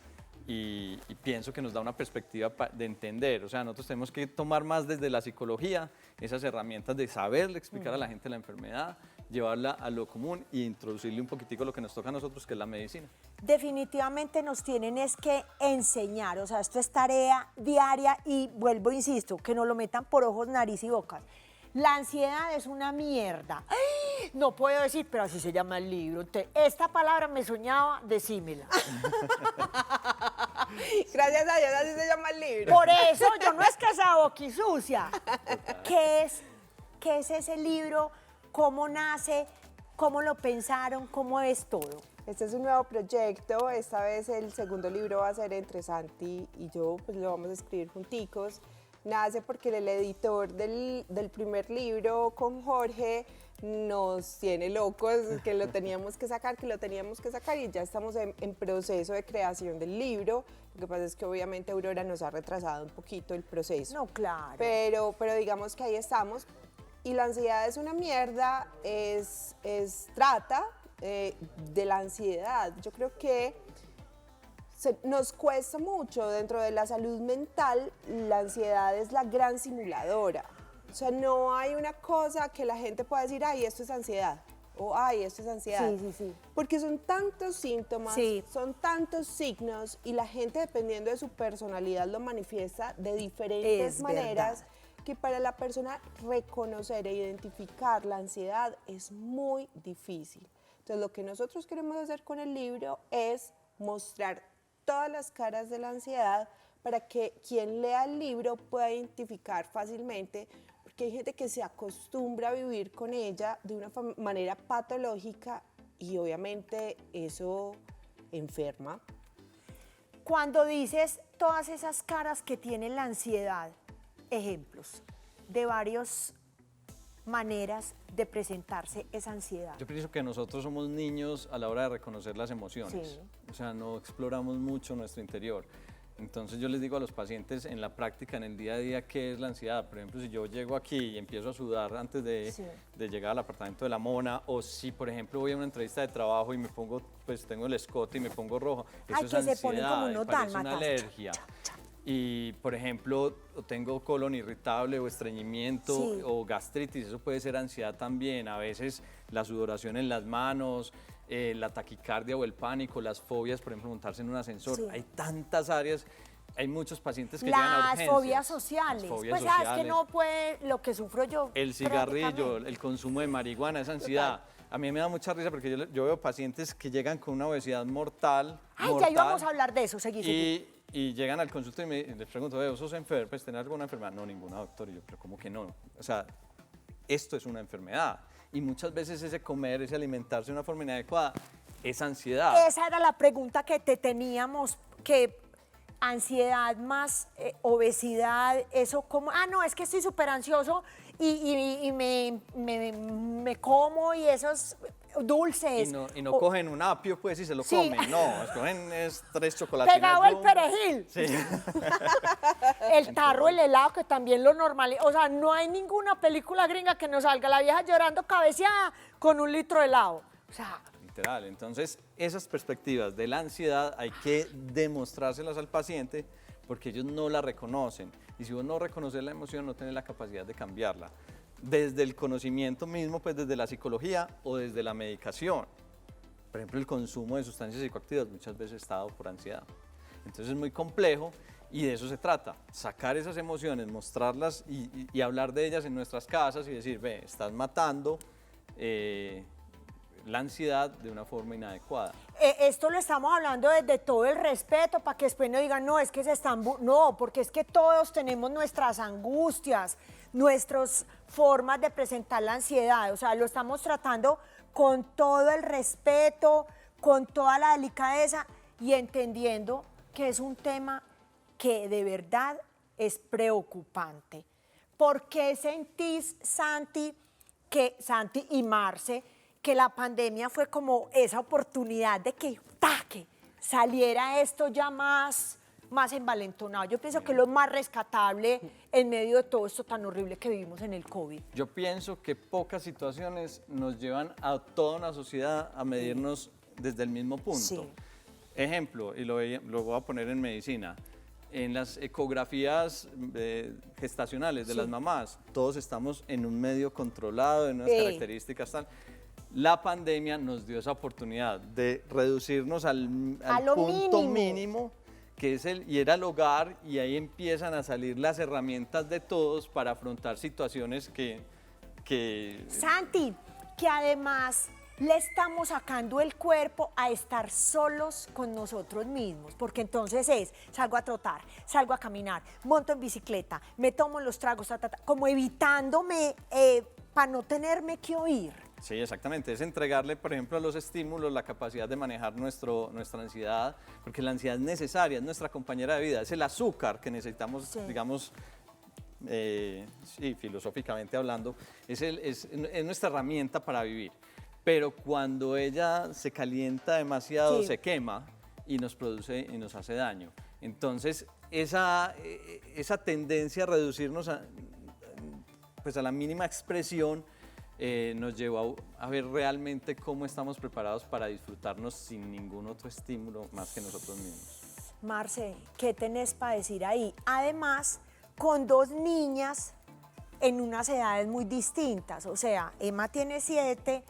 Speaker 2: Y pienso que nos da una perspectiva de entender, o sea, nosotros tenemos que tomar más desde la psicología esas herramientas de saberle explicar a la gente la enfermedad, llevarla a lo común e introducirle un poquitico lo que nos toca a nosotros, que es la medicina.
Speaker 1: Definitivamente nos tienen es que enseñar, o sea, esto es tarea diaria y vuelvo, insisto, que nos lo metan por ojos, nariz y bocas. La ansiedad es una mierda. ¡Ay! No puedo decir, pero así se llama el libro. Esta palabra me soñaba, decímela.
Speaker 3: Gracias a Dios, así se llama el libro.
Speaker 1: Por eso yo no es que sea boquisucia. ¿Qué es ese libro? ¿Cómo nace? ¿Cómo lo pensaron? ¿Cómo es todo?
Speaker 3: Este es un nuevo proyecto, esta vez el segundo libro va a ser entre Santi y yo, pues lo vamos a escribir junticos. Nace porque el editor del primer libro con Jorge nos tiene locos, que lo teníamos que sacar y ya estamos en proceso de creación del libro. Lo que pasa es que obviamente Aurora nos ha retrasado un poquito el proceso.
Speaker 1: No, claro.
Speaker 3: Pero digamos que ahí estamos. Y la ansiedad es una mierda, trata de la ansiedad. Yo creo que nos cuesta mucho dentro de la salud mental, la ansiedad es la gran simuladora. O sea, no hay una cosa que la gente pueda decir, ay, esto es ansiedad, o ay, esto es ansiedad.
Speaker 1: Sí.
Speaker 3: Porque son tantos síntomas, son tantos signos, y la gente, dependiendo de su personalidad, lo manifiesta de diferentes maneras, que para la persona reconocer e identificar la ansiedad es muy difícil. Entonces, lo que nosotros queremos hacer con el libro es mostrar todas las caras de la ansiedad para que quien lea el libro pueda identificar fácilmente, porque hay gente que se acostumbra a vivir con ella de una manera patológica y obviamente eso enferma.
Speaker 1: Cuando dices todas esas caras que tiene la ansiedad, ejemplos de varias maneras de presentarse esa ansiedad.
Speaker 2: Yo pienso que nosotros somos niños a la hora de reconocer las emociones, o sea, no exploramos mucho nuestro interior. Entonces yo les digo a los pacientes en la práctica, en el día a día, ¿qué es la ansiedad? Por ejemplo, si yo llego aquí y empiezo a sudar antes de llegar al apartamento de la mona, o si, por ejemplo, voy a una entrevista de trabajo y me pongo, pues tengo el escote y me pongo rojo, eso es ansiedad,
Speaker 1: se ponen como unos
Speaker 2: parece
Speaker 1: dálmatas.
Speaker 2: una alergia. Y, por ejemplo, tengo colon irritable o estreñimiento o gastritis, eso puede ser ansiedad también. A veces la sudoración en las manos, la taquicardia o el pánico, las fobias, por ejemplo, montarse en un ascensor. Hay tantas áreas, hay muchos pacientes que llegan a urgencias.
Speaker 1: Las fobias sociales.
Speaker 2: Las fobias
Speaker 1: pues
Speaker 2: sociales.
Speaker 1: sabes que no puede, lo que sufro yo.
Speaker 2: El cigarrillo, el consumo de marihuana, esa ansiedad. A mí me da mucha risa porque yo veo pacientes que llegan con una obesidad mortal.
Speaker 1: Ya íbamos a hablar de eso, seguí.
Speaker 2: Y llegan al consultorio y les pregunto, ¿vos sos enfermo? ¿Pues tenés alguna enfermedad? No, ninguna, doctor. Y yo, pero ¿cómo que no? O sea, esto es una enfermedad. Y muchas veces ese comer, ese alimentarse de una forma inadecuada, es ansiedad.
Speaker 1: Esa era la pregunta que te teníamos, que ansiedad más obesidad, eso como, no, es que estoy súper ansioso y me como y esos dulces.
Speaker 2: Y no cogen un apio, pues, y se lo comen. No, cogen 3 chocolatinas.
Speaker 1: Pegado el perejil.
Speaker 2: Sí.
Speaker 1: El tarro, el helado, que también lo normal. O sea, no hay ninguna película gringa que nos salga la vieja llorando cabeceada con 1 litro de helado. O sea,
Speaker 2: literal. Entonces, esas perspectivas de la ansiedad hay que demostrárselas al paciente porque ellos no la reconocen. Y si vos no reconoces la emoción, no tenés la capacidad de cambiarla. Desde el conocimiento mismo, pues desde la psicología o desde la medicación. Por ejemplo, el consumo de sustancias psicoactivas muchas veces está dado por ansiedad. Entonces es muy complejo y de eso se trata. Sacar esas emociones, mostrarlas y hablar de ellas en nuestras casas y decir, ve, estás matando la ansiedad de una forma inadecuada.
Speaker 1: Esto lo estamos hablando desde todo el respeto para que después no digan, no, es que se están... No, porque es que todos tenemos nuestras angustias, nuestras formas de presentar la ansiedad. O sea, lo estamos tratando con todo el respeto, con toda la delicadeza y entendiendo que es un tema que de verdad es preocupante. ¿Por qué sentís, Santi y Marce, que la pandemia fue como esa oportunidad de que saliera esto ya más envalentonado? Yo pienso que es lo más rescatable en medio de todo esto tan horrible que vivimos en el COVID.
Speaker 2: Yo pienso que pocas situaciones nos llevan a toda una sociedad a medirnos desde el mismo punto.
Speaker 1: Sí.
Speaker 2: Ejemplo, y lo voy a poner en medicina. En las ecografías gestacionales de las mamás, todos estamos en un medio controlado, en unas características tal. La pandemia nos dio esa oportunidad de reducirnos al punto mínimo, que es y era el hogar, y ahí empiezan a salir las herramientas de todos para afrontar situaciones que...
Speaker 1: Santi, que además le estamos sacando el cuerpo a estar solos con nosotros mismos, porque entonces salgo a trotar, salgo a caminar, monto en bicicleta, me tomo los tragos, como evitándome para no tenerme que oír.
Speaker 2: Sí, exactamente. Es entregarle, por ejemplo, a los estímulos la capacidad de manejar nuestra ansiedad, porque la ansiedad es necesaria, es nuestra compañera de vida, es el azúcar que necesitamos, digamos, filosóficamente hablando, es nuestra herramienta para vivir. Pero cuando ella se calienta demasiado, se quema y nos produce y nos hace daño. Entonces, esa tendencia a reducirnos a la mínima expresión nos llevó a ver realmente cómo estamos preparados para disfrutarnos sin ningún otro estímulo más que nosotros mismos.
Speaker 1: Marce, ¿qué tenés para decir ahí? Además, con dos niñas en unas edades muy distintas. O sea, Emma tiene 7,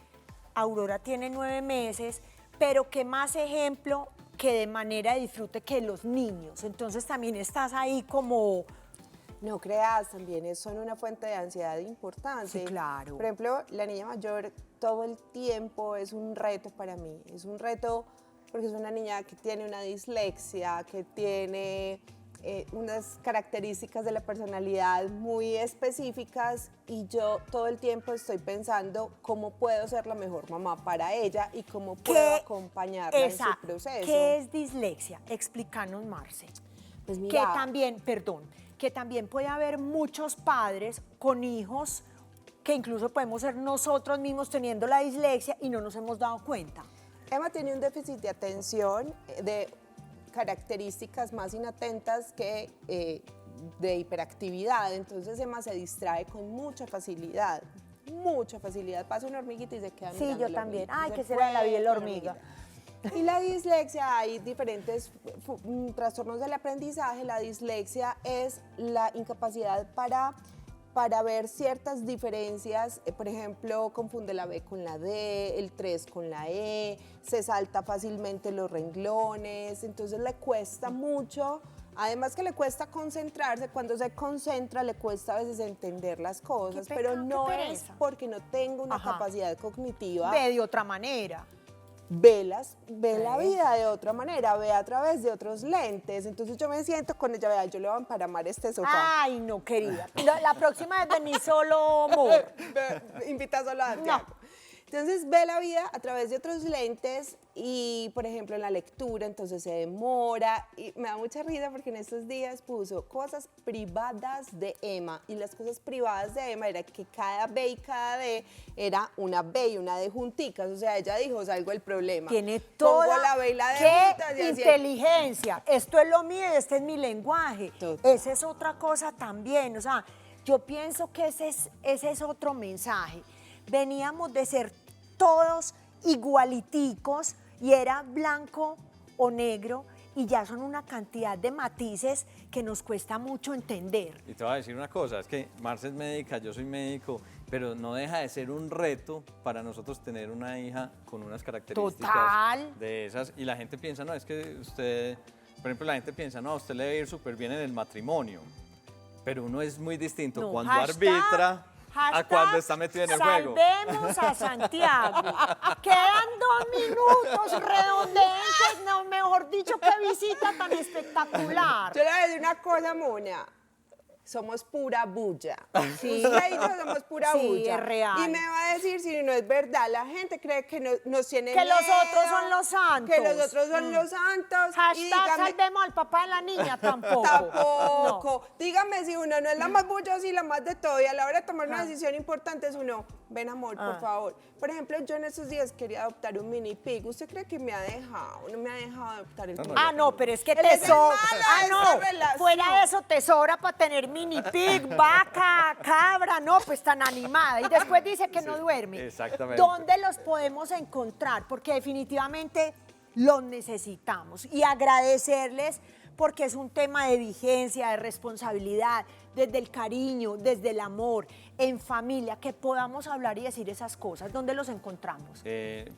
Speaker 1: Aurora tiene 9 meses, pero qué más ejemplo que de manera de disfrute que los niños. Entonces también estás ahí como...
Speaker 3: No creas, también son una fuente de ansiedad importante.
Speaker 1: Sí, claro.
Speaker 3: Por ejemplo, la niña mayor todo el tiempo es un reto para mí. Es un reto porque es una niña que tiene una dislexia, que tiene unas características de la personalidad muy específicas, y yo todo el tiempo estoy pensando cómo puedo ser la mejor mamá para ella y cómo puedo acompañarla en su proceso.
Speaker 1: ¿Qué es dislexia? Explícanos, Marce.
Speaker 3: Pues mira,
Speaker 1: que también puede haber muchos padres con hijos que incluso podemos ser nosotros mismos teniendo la dislexia y no nos hemos dado cuenta.
Speaker 3: Emma tiene un déficit de atención de características más inatentas que de hiperactividad, entonces Emma se distrae con mucha facilidad, pasa una hormiguita y se queda mirando.
Speaker 1: Sí, yo también. Ay, ¿qué será la vida de la hormiga?
Speaker 3: Y la dislexia, hay diferentes trastornos del aprendizaje. La dislexia es la incapacidad para ver ciertas diferencias. Por ejemplo, confunde la B con la D, el 3 con la E, se salta fácilmente los renglones, entonces le cuesta mucho. Además que le cuesta concentrarse, cuando se concentra le cuesta a veces entender las cosas, pero no es porque no tenga una capacidad cognitiva.
Speaker 1: Ve de otra manera.
Speaker 3: Ve la vida de otra manera, ve a través de otros lentes. Entonces yo me siento con ella, vea, yo le voy a emparamar este sofá.
Speaker 1: Ay, no, querida. La próxima vez vení solo, amor.
Speaker 3: Invita solo a Santiago. No. Entonces ve la vida a través de otros lentes y, por ejemplo, en la lectura, entonces se demora. Y me da mucha risa porque en estos días puso cosas privadas de Emma. Y las cosas privadas de Emma era que cada B y cada D era una B y una D junticas. O sea, ella dijo, salgo del problema.
Speaker 1: Tiene toda
Speaker 3: Pongo la B y la D juntas y
Speaker 1: inteligencia. Esto es lo mío y este es mi lenguaje.
Speaker 3: Total.
Speaker 1: Esa es otra cosa también. O sea, yo pienso que ese es otro mensaje. Veníamos de ser todos igualiticos y era blanco o negro, y ya son una cantidad de matices que nos cuesta mucho entender.
Speaker 2: Y te voy a decir una cosa, es que Marce es médica, yo soy médico, pero no deja de ser un reto para nosotros tener una hija con unas características de esas. Y la gente piensa, no, es que usted, por ejemplo, la gente piensa, no, a usted le debe ir súper bien en el matrimonio, pero uno es muy distinto
Speaker 1: No,
Speaker 2: cuando
Speaker 1: hashtag,
Speaker 2: arbitra. a cuando está metido en el juego.
Speaker 1: Salvemos a Santiago. Quedan 2 minutos, redondeen, que no, mejor dicho, qué visita tan espectacular.
Speaker 3: Yo le voy a decir una cosa, Mona. Somos pura bulla.
Speaker 1: Sí.
Speaker 3: Usted y yo somos pura
Speaker 1: Sí,
Speaker 3: bulla.
Speaker 1: es real.
Speaker 3: Y me va a decir si no es verdad. La gente cree que nos tiene
Speaker 1: Que los
Speaker 3: miedo,
Speaker 1: otros son los santos.
Speaker 3: Que los otros son los santos. Y
Speaker 1: Hashtag
Speaker 3: dígame-
Speaker 1: salvemos al papá de la niña, tampoco.
Speaker 3: Tampoco. Dígame si uno no es la más bullosa y la más de todo. Y a la hora de tomar una decisión importante es uno, ven amor, por favor. Por ejemplo, yo en estos días quería adoptar un mini pig. ¿Usted cree que me ha dejado? No me ha dejado adoptar el
Speaker 2: No,
Speaker 3: pig.
Speaker 1: Ah, no, pero es que
Speaker 3: Él es
Speaker 1: te sobra.
Speaker 3: el malo
Speaker 1: Ah,
Speaker 3: de esta
Speaker 1: no.
Speaker 3: relación.
Speaker 1: Fuera de eso, te sobra para tener mini pig, vaca, cabra. No, pues tan animada. Y después dice que no duerme.
Speaker 2: exactamente.
Speaker 1: ¿Dónde los podemos encontrar? Porque definitivamente los necesitamos. Y agradecerles porque es un tema de vigencia, de responsabilidad, desde el cariño, desde el amor, en familia, que podamos hablar y decir esas cosas. ¿Dónde los encontramos?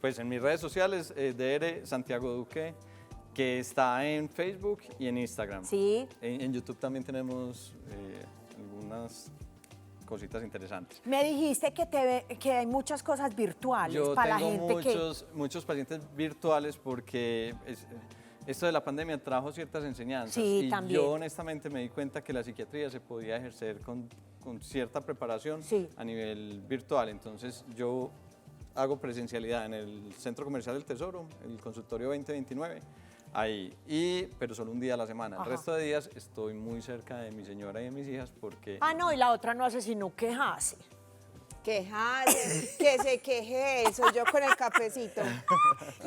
Speaker 2: Pues en mis redes sociales, DR Santiago Duque, que está en Facebook y en Instagram.
Speaker 1: Sí.
Speaker 2: En YouTube también tenemos algunas cositas interesantes.
Speaker 1: Me dijiste que hay muchas cosas virtuales
Speaker 2: Yo
Speaker 1: para la
Speaker 2: tengo
Speaker 1: gente
Speaker 2: muchos pacientes virtuales porque esto de la pandemia trajo ciertas enseñanzas.
Speaker 1: Sí,
Speaker 2: y
Speaker 1: también.
Speaker 2: yo honestamente me di cuenta que la psiquiatría se podía ejercer con cierta preparación
Speaker 1: Sí.
Speaker 2: a nivel virtual. Entonces yo hago presencialidad en el Centro Comercial del Tesoro, el consultorio 2029, ahí, pero solo un día a la semana.
Speaker 1: Ajá.
Speaker 2: El resto de días estoy muy cerca de mi señora y de mis hijas porque...
Speaker 1: Ah, no, y la otra no hace sino quejarse.
Speaker 3: Quejarse, que se queje eso, yo con el cafecito.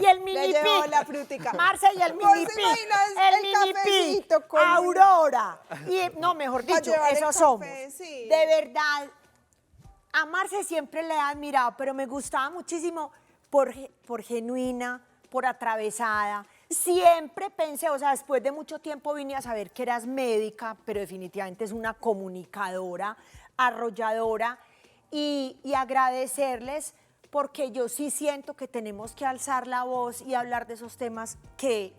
Speaker 1: Y el mini
Speaker 3: llevo
Speaker 1: pig.
Speaker 3: la frutica.
Speaker 1: Marce y el
Speaker 3: ¿Vos
Speaker 1: mini
Speaker 3: te
Speaker 1: pig.
Speaker 3: imaginas el
Speaker 1: mini pig.
Speaker 3: cafecito con-
Speaker 1: Aurora. Y, no, mejor
Speaker 3: Pa'
Speaker 1: dicho,
Speaker 3: llevar el
Speaker 1: esos
Speaker 3: café,
Speaker 1: somos.
Speaker 3: sí.
Speaker 1: De verdad, a Marce siempre le he admirado, pero me gustaba muchísimo por genuina, por atravesada. Siempre pensé, o sea, después de mucho tiempo vine a saber que eras médica, pero definitivamente es una comunicadora, arrolladora, y agradecerles porque yo sí siento que tenemos que alzar la voz y hablar de esos temas que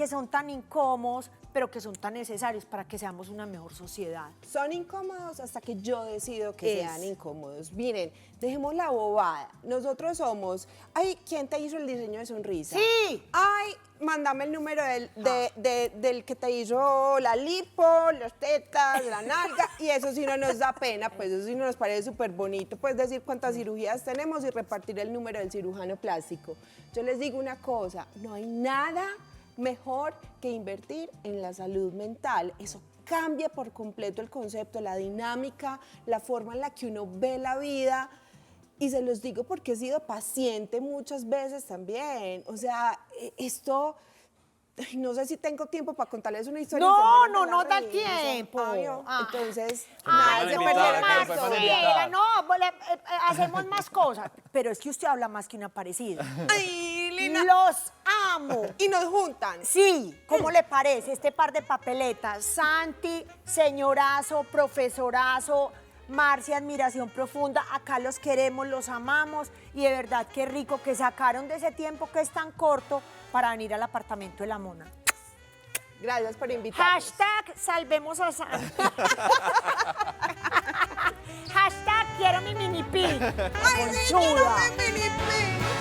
Speaker 1: son tan incómodos, pero que son tan necesarios para que seamos una mejor sociedad.
Speaker 3: Son incómodos hasta que yo decido que
Speaker 1: Es.
Speaker 3: sean incómodos. Miren, dejemos la bobada. Nosotros somos, ay, ¿quién te hizo el diseño de sonrisa?
Speaker 1: Sí.
Speaker 3: Ay, mándame el número del que te hizo la lipo, las tetas, la nalga, y eso sí no nos da pena, pues eso sí no nos parece súper bonito, pues decir cuántas cirugías tenemos y repartir el número del cirujano plástico. Yo les digo una cosa, no hay nada mejor que invertir en la salud mental. Eso cambia por completo el concepto, la dinámica, la forma en la que uno ve la vida. Y se los digo porque he sido paciente muchas veces también. O sea, esto, ay, no sé si tengo tiempo para contarles una historia.
Speaker 1: No,
Speaker 3: y se mueren de
Speaker 1: no,
Speaker 3: la
Speaker 1: no da el
Speaker 3: risa.
Speaker 1: tiempo.
Speaker 3: Ay, no.
Speaker 1: Ah.
Speaker 3: Entonces,
Speaker 2: Ay,
Speaker 3: nada, se
Speaker 2: invitada,
Speaker 3: perdieron
Speaker 2: que
Speaker 3: la
Speaker 2: nos podemos
Speaker 3: historia.
Speaker 2: invitar.
Speaker 1: No, hacemos más cosas. Pero es que usted habla más que una parecida.
Speaker 3: Ay, Lina.
Speaker 1: Los amo.
Speaker 3: Y nos juntan.
Speaker 1: Sí, ¿cómo le parece este par de papeletas? Santi, señorazo, profesorazo, Marcia, admiración profunda. Acá los queremos, los amamos y de verdad qué rico que sacaron de ese tiempo que es tan corto para venir al apartamento de la Mona.
Speaker 3: Gracias por invitarnos.
Speaker 1: Hashtag salvemos a Santi. Hashtag quiero mi mini pig.
Speaker 3: Ay, sí,
Speaker 1: Conchuda.
Speaker 3: quiero mi mini pig.